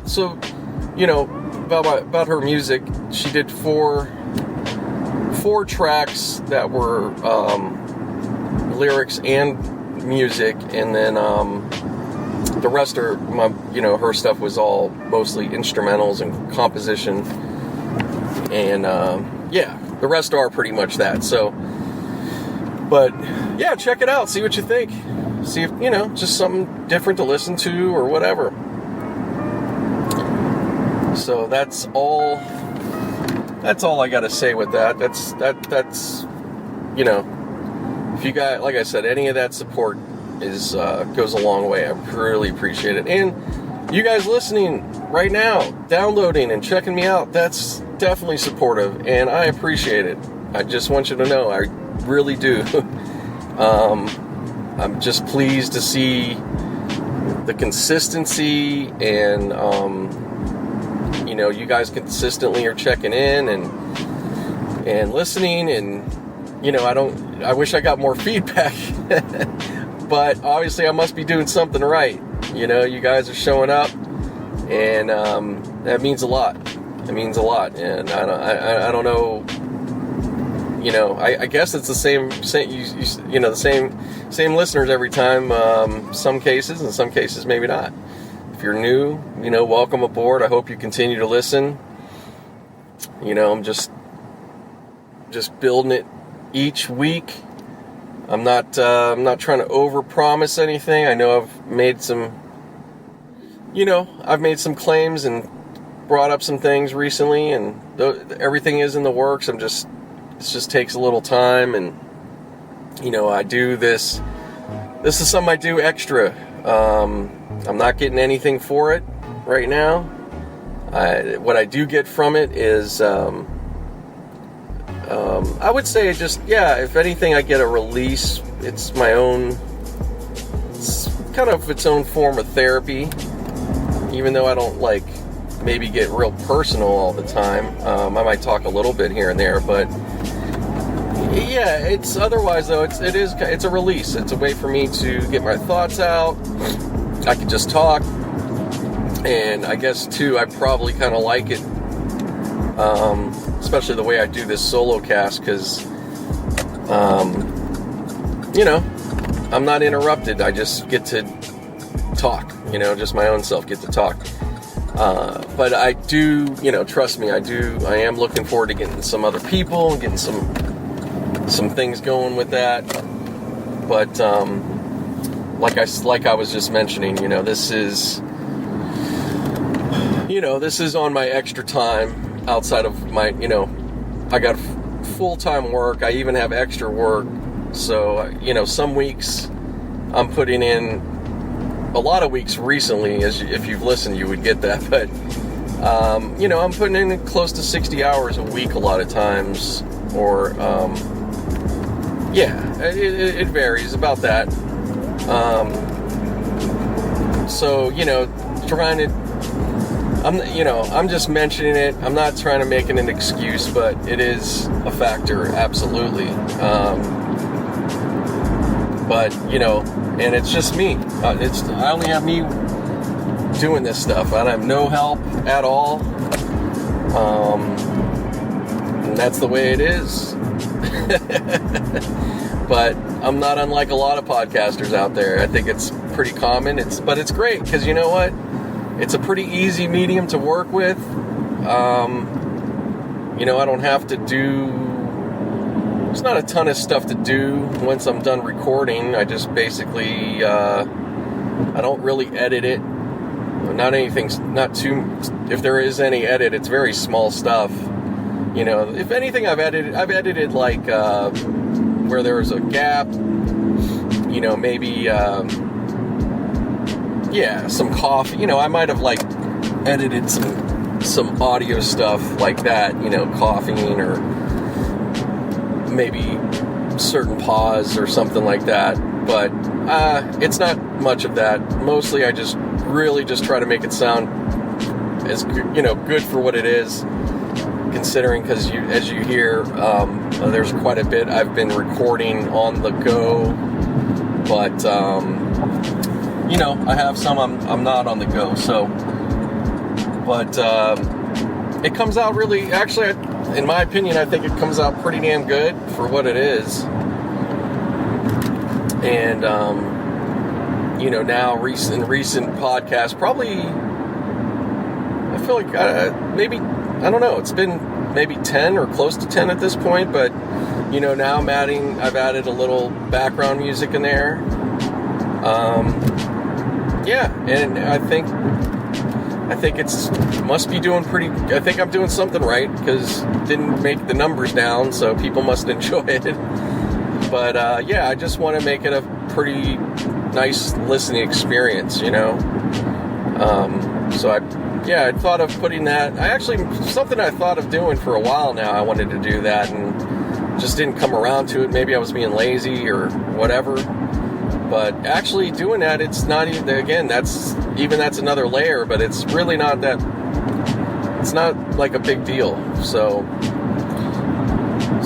S1: so about her music, she did 4 tracks that were lyrics and music, and then the rest are her stuff was all mostly instrumentals and composition, and the rest are pretty much that. So But yeah, check it out. See what you think. See if, just something different to listen to or whatever. So that's all I got to say with that. That's if you got, like I said, any of that support goes a long way. I really appreciate it. And you guys listening right now, downloading and checking me out, that's definitely supportive, and I appreciate it. I just want you to know, I really do. I'm just pleased to see the consistency, and you guys consistently are checking in and listening, and I wish I got more feedback, but obviously I must be doing something right. You guys are showing up, and that means a lot. It means a lot, and I don't know. I guess it's the same the same listeners every time. Some cases, in some cases maybe not. If you're new, welcome aboard. I hope you continue to listen. I'm just building it each week. I'm not trying to overpromise anything. I know I've made some claims and brought up some things recently, and everything is in the works. It just takes a little time, and I do this. This is something I do extra. I'm not getting anything for it right now. What I do get from it is, I would say if anything, I get a release. It's my own. It's kind of its own form of therapy, even though I don't maybe get real personal all the time. I might talk a little bit here and there, but yeah, it's otherwise though. It's a release. It's a way for me to get my thoughts out. I can just talk, and I guess too, I probably kind of like it, especially the way I do this Solocast, because I'm not interrupted. I just get to talk. Just my own self get to talk. But I do, trust me, I am looking forward to getting some other people and getting some things going with that. But, like I was just mentioning, this is on my extra time outside of my, I got full-time work. I even have extra work. So, some weeks I'm putting in a lot of weeks recently, if you've listened, you would get that. But, I'm putting in close to 60 hours a week a lot of times. Or, it varies about that. So, I'm just mentioning it. I'm not trying to make it an excuse, but it is a factor, absolutely. But, and it's just me. I only have me doing this stuff. I have no help at all. And that's the way it is. But I'm not unlike a lot of podcasters out there. I think it's pretty common. But it's great, because you know what? It's a pretty easy medium to work with. I don't have to do... There's not a ton of stuff to do once I'm done recording. I just basically, I don't really edit it. If there is any edit, it's very small stuff. If anything I've edited where there was a gap, maybe, some cough. I might have edited some audio stuff like that, coughing or maybe certain pause or something like that, but it's not much of that. Mostly I just really just try to make it sound as good for what it is, considering, because as you hear, there's quite a bit I've been recording on the go, but I have some I'm not on the go, so, but it comes out really, actually, in my opinion, I think it comes out pretty damn good for what it is. And, now recent podcasts, probably, I feel like maybe, I don't know, it's been maybe 10 or close to 10 at this point, but now I've added a little background music in there. Yeah, and I think must be doing pretty. I think I'm doing something right, because didn't make the numbers down, so people must enjoy it. But yeah, I just want to make it a pretty nice listening experience, So I thought of putting that. Something I thought of doing for a while now. I wanted to do that and just didn't come around to it. Maybe I was being lazy or whatever. But actually doing that, it's not even, again, that's another layer, but it's really not that, it's not like a big deal. So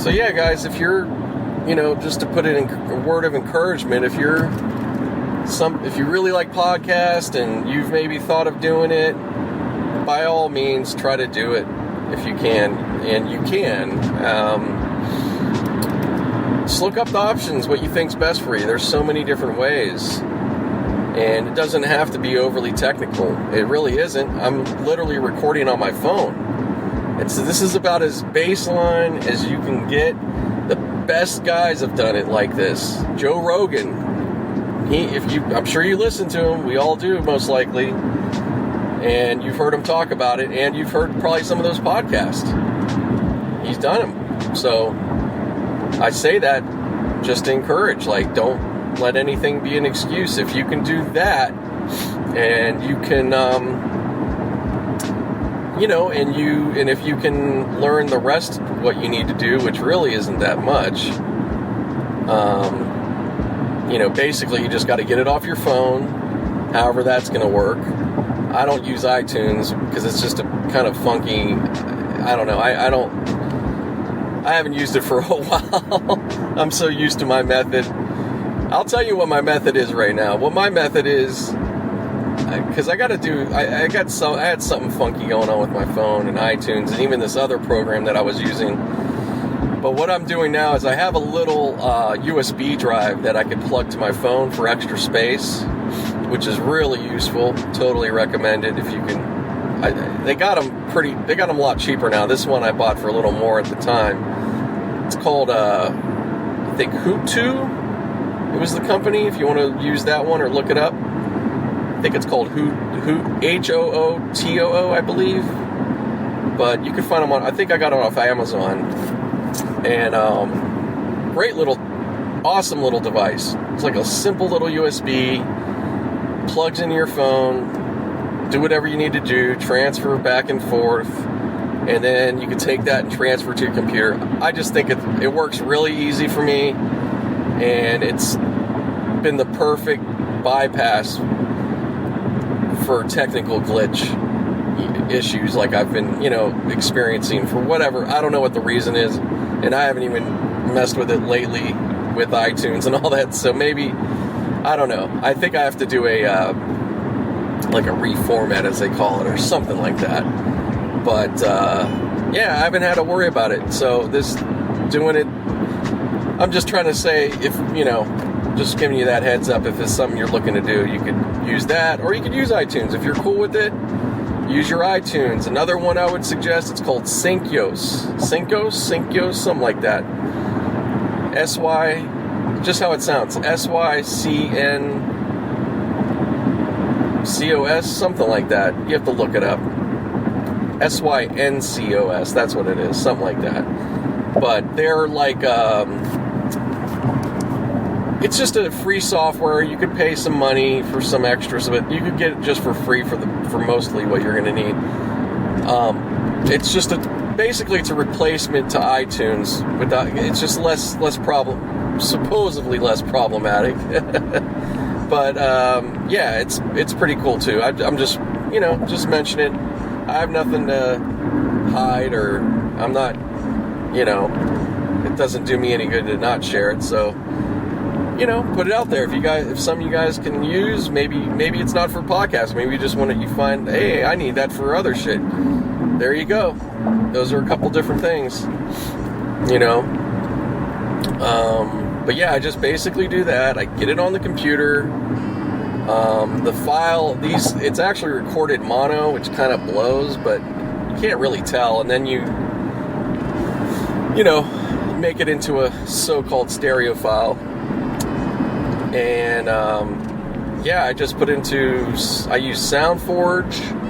S1: yeah, guys, if you're, just to put it in a word of encouragement, if you really like podcasts and you've maybe thought of doing it, by all means, try to do it if you can, and you can. Just look up the options, what you think's best for you. There's so many different ways, and it doesn't have to be overly technical. It really isn't. I'm literally recording on my phone. This is about as baseline as you can get. The best guys have done it like this. Joe Rogan. I'm sure you listen to him. We all do, most likely. And you've heard him talk about it, and you've heard probably some of those podcasts. He's done them. So I say that just to encourage, don't let anything be an excuse. If you can do that, and you can, and if you can learn the rest of what you need to do, which really isn't that much, basically you just got to get it off your phone, however that's going to work. I don't use iTunes because it's just a kind of funky, I don't know, I haven't used it for a while. I'm so used to my method. I'll tell you what my method is right now. What my method is, because I had something funky going on with my phone and iTunes and even this other program that I was using. But what I'm doing now is I have a little USB drive that I could plug to my phone for extra space, which is really useful. Totally recommended if you can. They got them a lot cheaper now. This one I bought for a little more at the time. It's called, I think Hootu. It was the company, if you want to use that one or look it up. I think it's called Hootoo, I believe. But you can find them I think I got it off Amazon. And great little, awesome little device. It's like a simple little USB, plugs into your phone, do whatever you need to do, transfer back and forth, and then you can take that and transfer to your computer. I just think it works really easy for me, and it's been the perfect bypass for technical glitch issues like I've been, experiencing for whatever. I don't know what the reason is, and I haven't even messed with it lately with iTunes and all that, so maybe, I don't know. I think I have to do a reformat, as they call it, or something like that. But yeah, I haven't had to worry about it. So I'm just trying to say, if just giving you that heads up, if it's something you're looking to do, you could use that, or you could use iTunes. If you're cool with it, use your iTunes. Another one I would suggest, it's called Syncos, something like that. Just how it sounds, SYNCOS, something like that. You have to look it up. SYNCOS, that's what it is, something like that. But they're like, it's just a free software. You could pay some money for some extras, but you could get it just for free for mostly what you're going to need. It's just basically it's a replacement to iTunes. It's just supposedly less problematic. But yeah, it's pretty cool too. I'm just just mention it. I have nothing to hide, or I'm not, it doesn't do me any good to not share it. So, put it out there. If some of you guys can use, maybe it's not for podcasts. Maybe you just you find, hey, I need that for other shit. There you go. Those are a couple different things, But yeah, I just basically do that. I get it on the computer. The file, it's actually recorded mono, which kind of blows, but you can't really tell. And then make it into a so-called stereo file. And yeah, I just put I use SoundForge.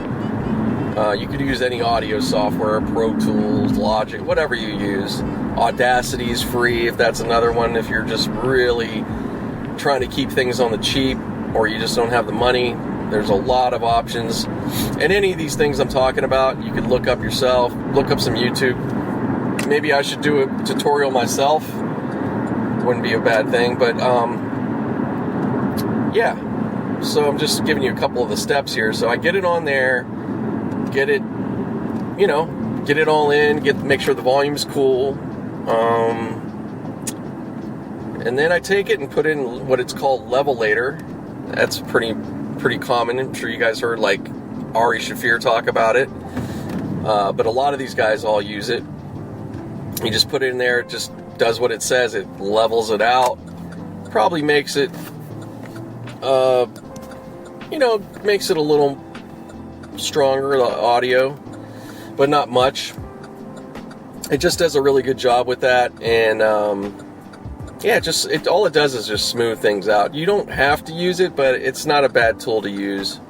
S1: You could use any audio software, Pro Tools, Logic, whatever you use. Audacity is free if that's another one, if you're just really trying to keep things on the cheap or you just don't have the money. There's a lot of options. And any of these things I'm talking about, you can look up yourself, look up some YouTube. Maybe I should do a tutorial myself. Wouldn't be a bad thing, but yeah. So I'm just giving you a couple of the steps here. So I get it on there, get it all in, make sure the volume's cool. And then I take it and put in what it's called levelator. That's pretty common. I'm sure you guys heard like Ari Shaffir talk about it. But a lot of these guys all use it. You just put it in there, it just does what it says. It levels it out. Probably makes it, makes it a little stronger, the audio, but not much. It just does a really good job with that. And, all it does is just smooth things out. You don't have to use it, but it's not a bad tool to use.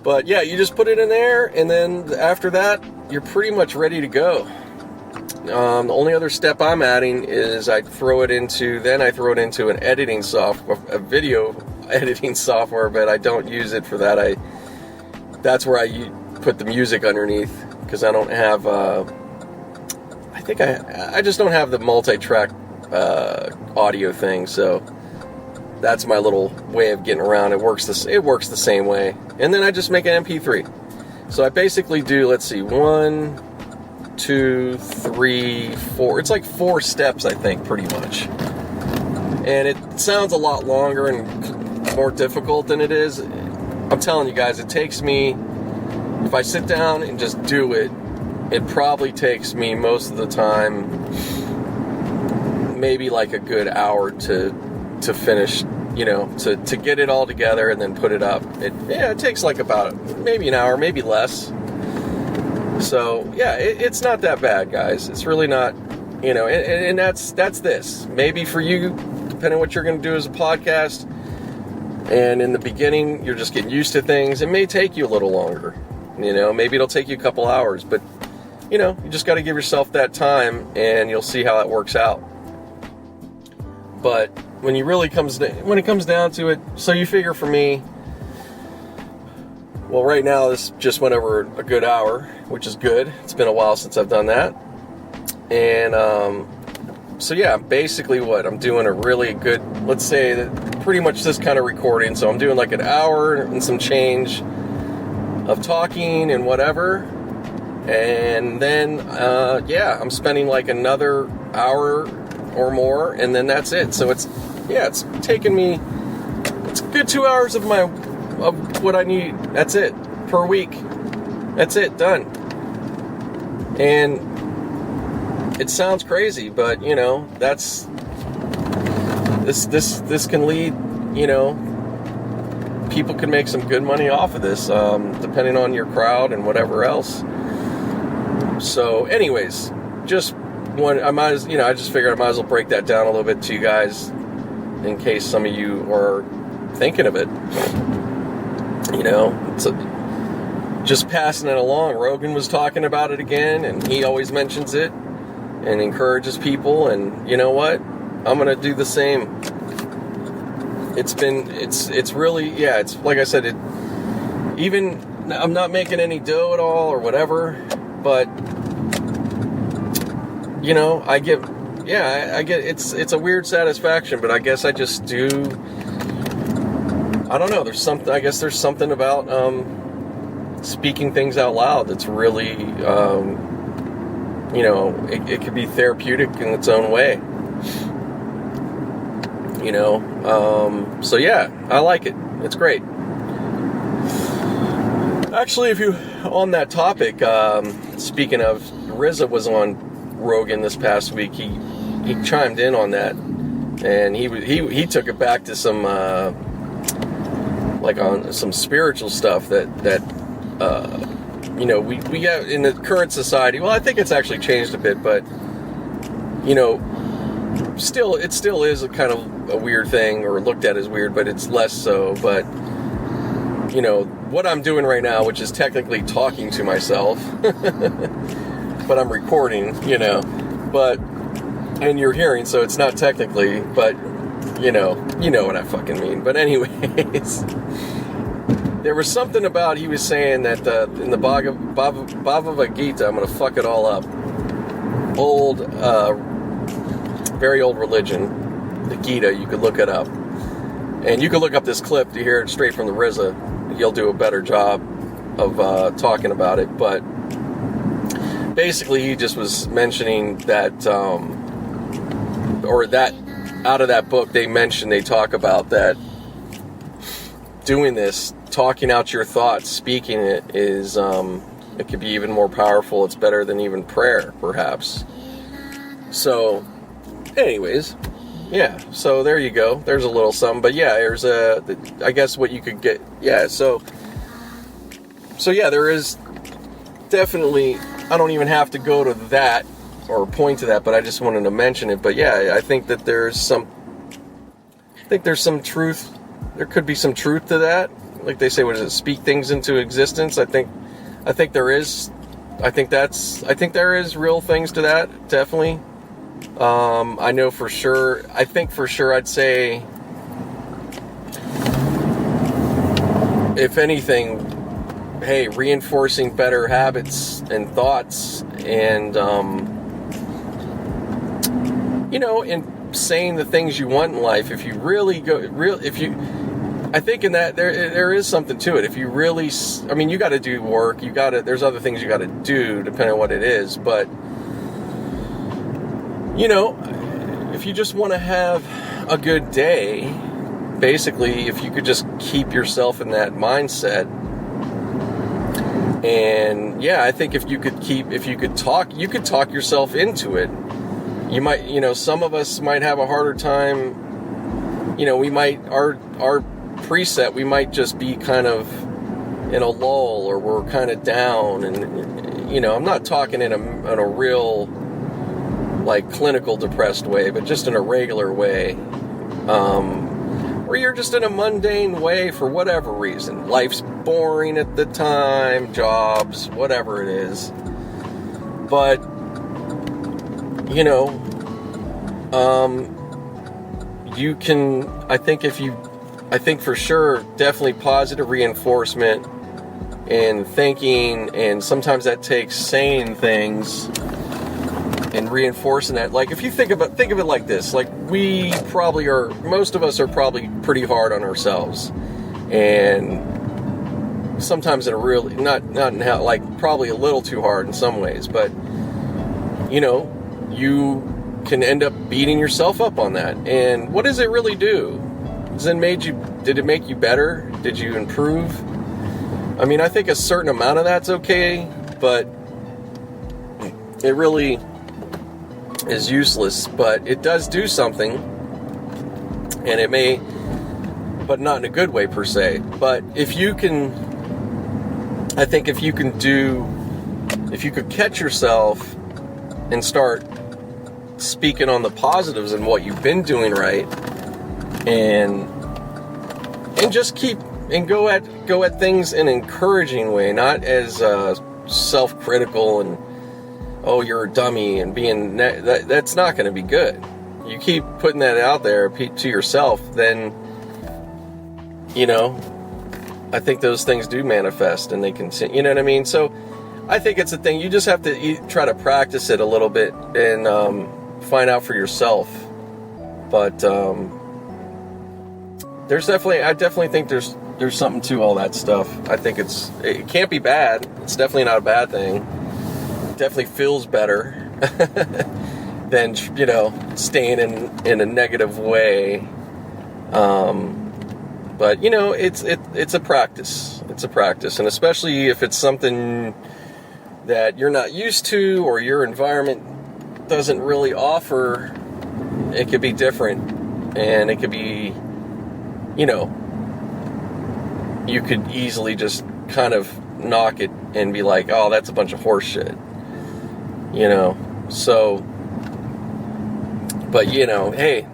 S1: But yeah, you just put it in there, and then after that, you're pretty much ready to go. The only other step I'm adding is I throw it into an editing software, a video editing software, but I don't use it for that. That's where I put the music underneath, because I don't have, I just don't have the multi-track audio thing, so that's my little way of getting around. It works the same way. And then I just make an MP3. So I basically do, 1, 2, 3, 4. It's like 4 steps, I think, pretty much. And it sounds a lot longer and more difficult than it is. I'm telling you guys, it takes me, if I sit down and just do it, it probably takes me most of the time maybe like a good hour to finish, to get it all together and then put it up. It takes like about maybe an hour, maybe less. So yeah, it's not that bad, guys. It's really not, and that's this. Maybe for you, depending on what you're going to do as a podcast, and in the beginning, you're just getting used to things. It may take you a little longer, maybe it'll take you a couple hours, but you just got to give yourself that time, and you'll see how that works out. But when it comes down to it, so you figure for me, well, right now this just went over a good hour, which is good. It's been a while since I've done that. And so yeah, basically what I'm doing a really good, let's say that pretty much this kind of recording. So I'm doing like an hour and some change of talking and whatever. And then, I'm spending like another hour or more, and then that's it. So it's taken me, it's a good 2 hours of what I need. That's it per week. That's it, done. And it sounds crazy, but that's this can lead, people can make some good money off of this, depending on your crowd and whatever else. So anyways, I just figured I might as well break that down a little bit to you guys in case some of you are thinking of it. Just passing it along. Rogan was talking about it again, and he always mentions it and encourages people, and you know what? I'm going to do the same. It's really, it's like I said, I'm not making any dough at all or whatever, but I get, it's a weird satisfaction, but I guess I just do, I don't know, there's something about, speaking things out loud that's really, it could be therapeutic in its own way, so yeah, I like it. It's great. Actually, on that topic, speaking of, RZA was on Rogan this past week. He chimed in on that, and he took it back to some on some spiritual stuff that we got in the current society. Well, I think it's actually changed a bit, but it still is a kind of a weird thing, or looked at as weird, but it's less so. But what I'm doing right now, which is technically talking to myself, but I'm recording, and you're hearing, so it's not technically, but you know what I fucking mean. But anyways, there was something about, he was saying that in the Bhagavad Gita, I'm gonna fuck it all up, very old religion, the Gita, you could look it up. And you can look up this clip to hear it straight from the RZA. You'll do a better job of talking about it. But basically, he just was mentioning that, out of that book, they talk about that doing this, talking out your thoughts, speaking it, is, it could be even more powerful. It's better than even prayer, perhaps. So, anyways, yeah, so there you go. There's a little something, but yeah, I guess what you could get, yeah, so yeah, there is definitely, I don't even have to go to that or point to that, but I just wanted to mention it. But yeah, I think that there's some truth, there could be some truth to that. Like they say, what is it, speak things into existence? I think there is, I think there is real things to that, definitely. I know for sure, I'd say, if anything, hey, reinforcing better habits and thoughts, and, and saying the things you want in life, if you really I think in that there is something to it. If you really, you got to do work, there's other things you got to do depending on what it is, but if you just want to have a good day, basically, if you could just keep yourself in that mindset, and yeah, I think if you could talk yourself into it, you might, some of us might have a harder time, our preset, we might just be kind of in a lull, or we're kind of down, and, I'm not talking in a real, like, clinical depressed way, but just in a regular way, or you're just in a mundane way for whatever reason. Life's boring at the time, jobs, whatever it is. But, you can, I think for sure, definitely positive reinforcement and thinking, and sometimes that takes saying things and reinforcing that. Like, if you think of it like this, like, most of us are probably pretty hard on ourselves, and sometimes in a really, not in how, like, probably a little too hard in some ways, but, you can end up beating yourself up on that. And what does it really do? Did it make you better? Did you improve? I think a certain amount of that's okay, but it really is useless. But it does do something, and it may, but not in a good way per se. But if you could catch yourself and start speaking on the positives and what you've been doing right, and just keep and go at things in an encouraging way, not as self-critical and, oh, you're a dummy, and being that's not going to be good. You keep putting that out there to yourself, then I think those things do manifest, and they continue. You know what I mean? So I think it's a thing. You just have to try to practice it a little bit and find out for yourself. But I definitely think there's something to all that stuff. I think it can't be bad. It's definitely not a bad thing. It definitely feels better than staying in a negative way. But it's a practice. It's a practice, and especially if it's something that you're not used to, or your environment doesn't really offer, it could be different, and it could be, you could easily just kind of knock it and be like, oh, that's a bunch of horse shit, so But, hey,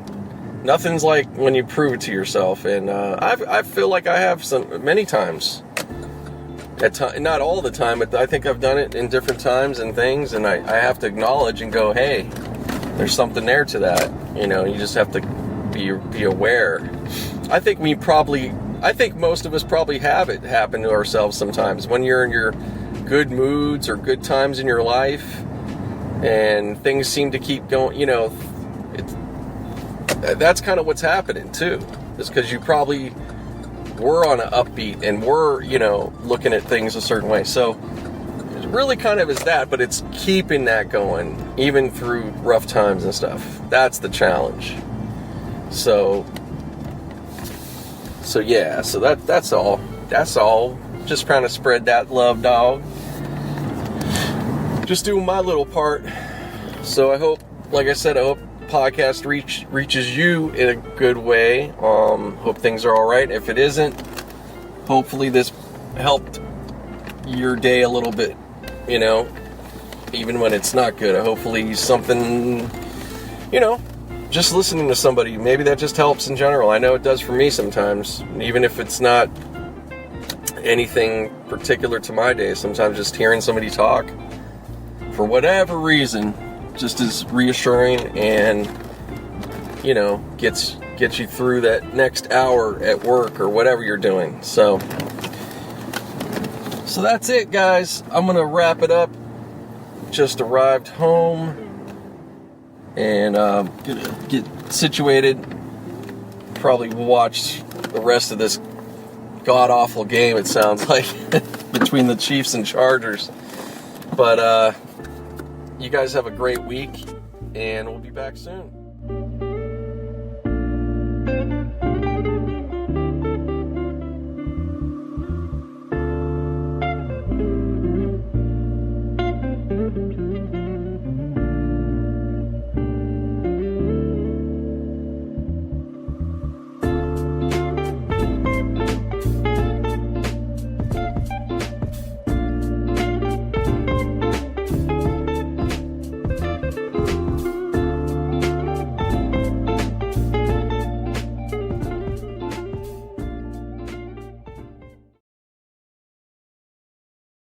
S1: nothing's like when you prove it to yourself. And I feel like I have many times. Not all the time, but I think I've done it in different times and things. And I have to acknowledge and go, hey, there's something there to that. You just have to be aware. I think most of us probably have it happen to ourselves sometimes. When you're in your good moods or good times in your life and things seem to keep going, that's kind of what's happening too. It's because you probably were on an upbeat and were, looking at things a certain way. So it really kind of is that, but it's keeping that going even through rough times and stuff. That's the challenge. So yeah, so that's all. That's all. Just trying to spread that love, dog. Just doing my little part. So I hope, like I said, podcast reaches you in a good way. Hope things are all right. If it isn't, hopefully this helped your day a little bit, even when it's not good. Hopefully something, just listening to somebody, maybe that just helps in general. I know it does for me sometimes, even if it's not anything particular to my day. Sometimes just hearing somebody talk, for whatever reason, just is reassuring and, gets you through that next hour at work or whatever you're doing. So that's it, guys. I'm going to wrap it up. Just arrived home and gonna get situated. Probably watch the rest of this god-awful game, it sounds like, between the Chiefs and Chargers. But you guys have a great week, and we'll be back soon.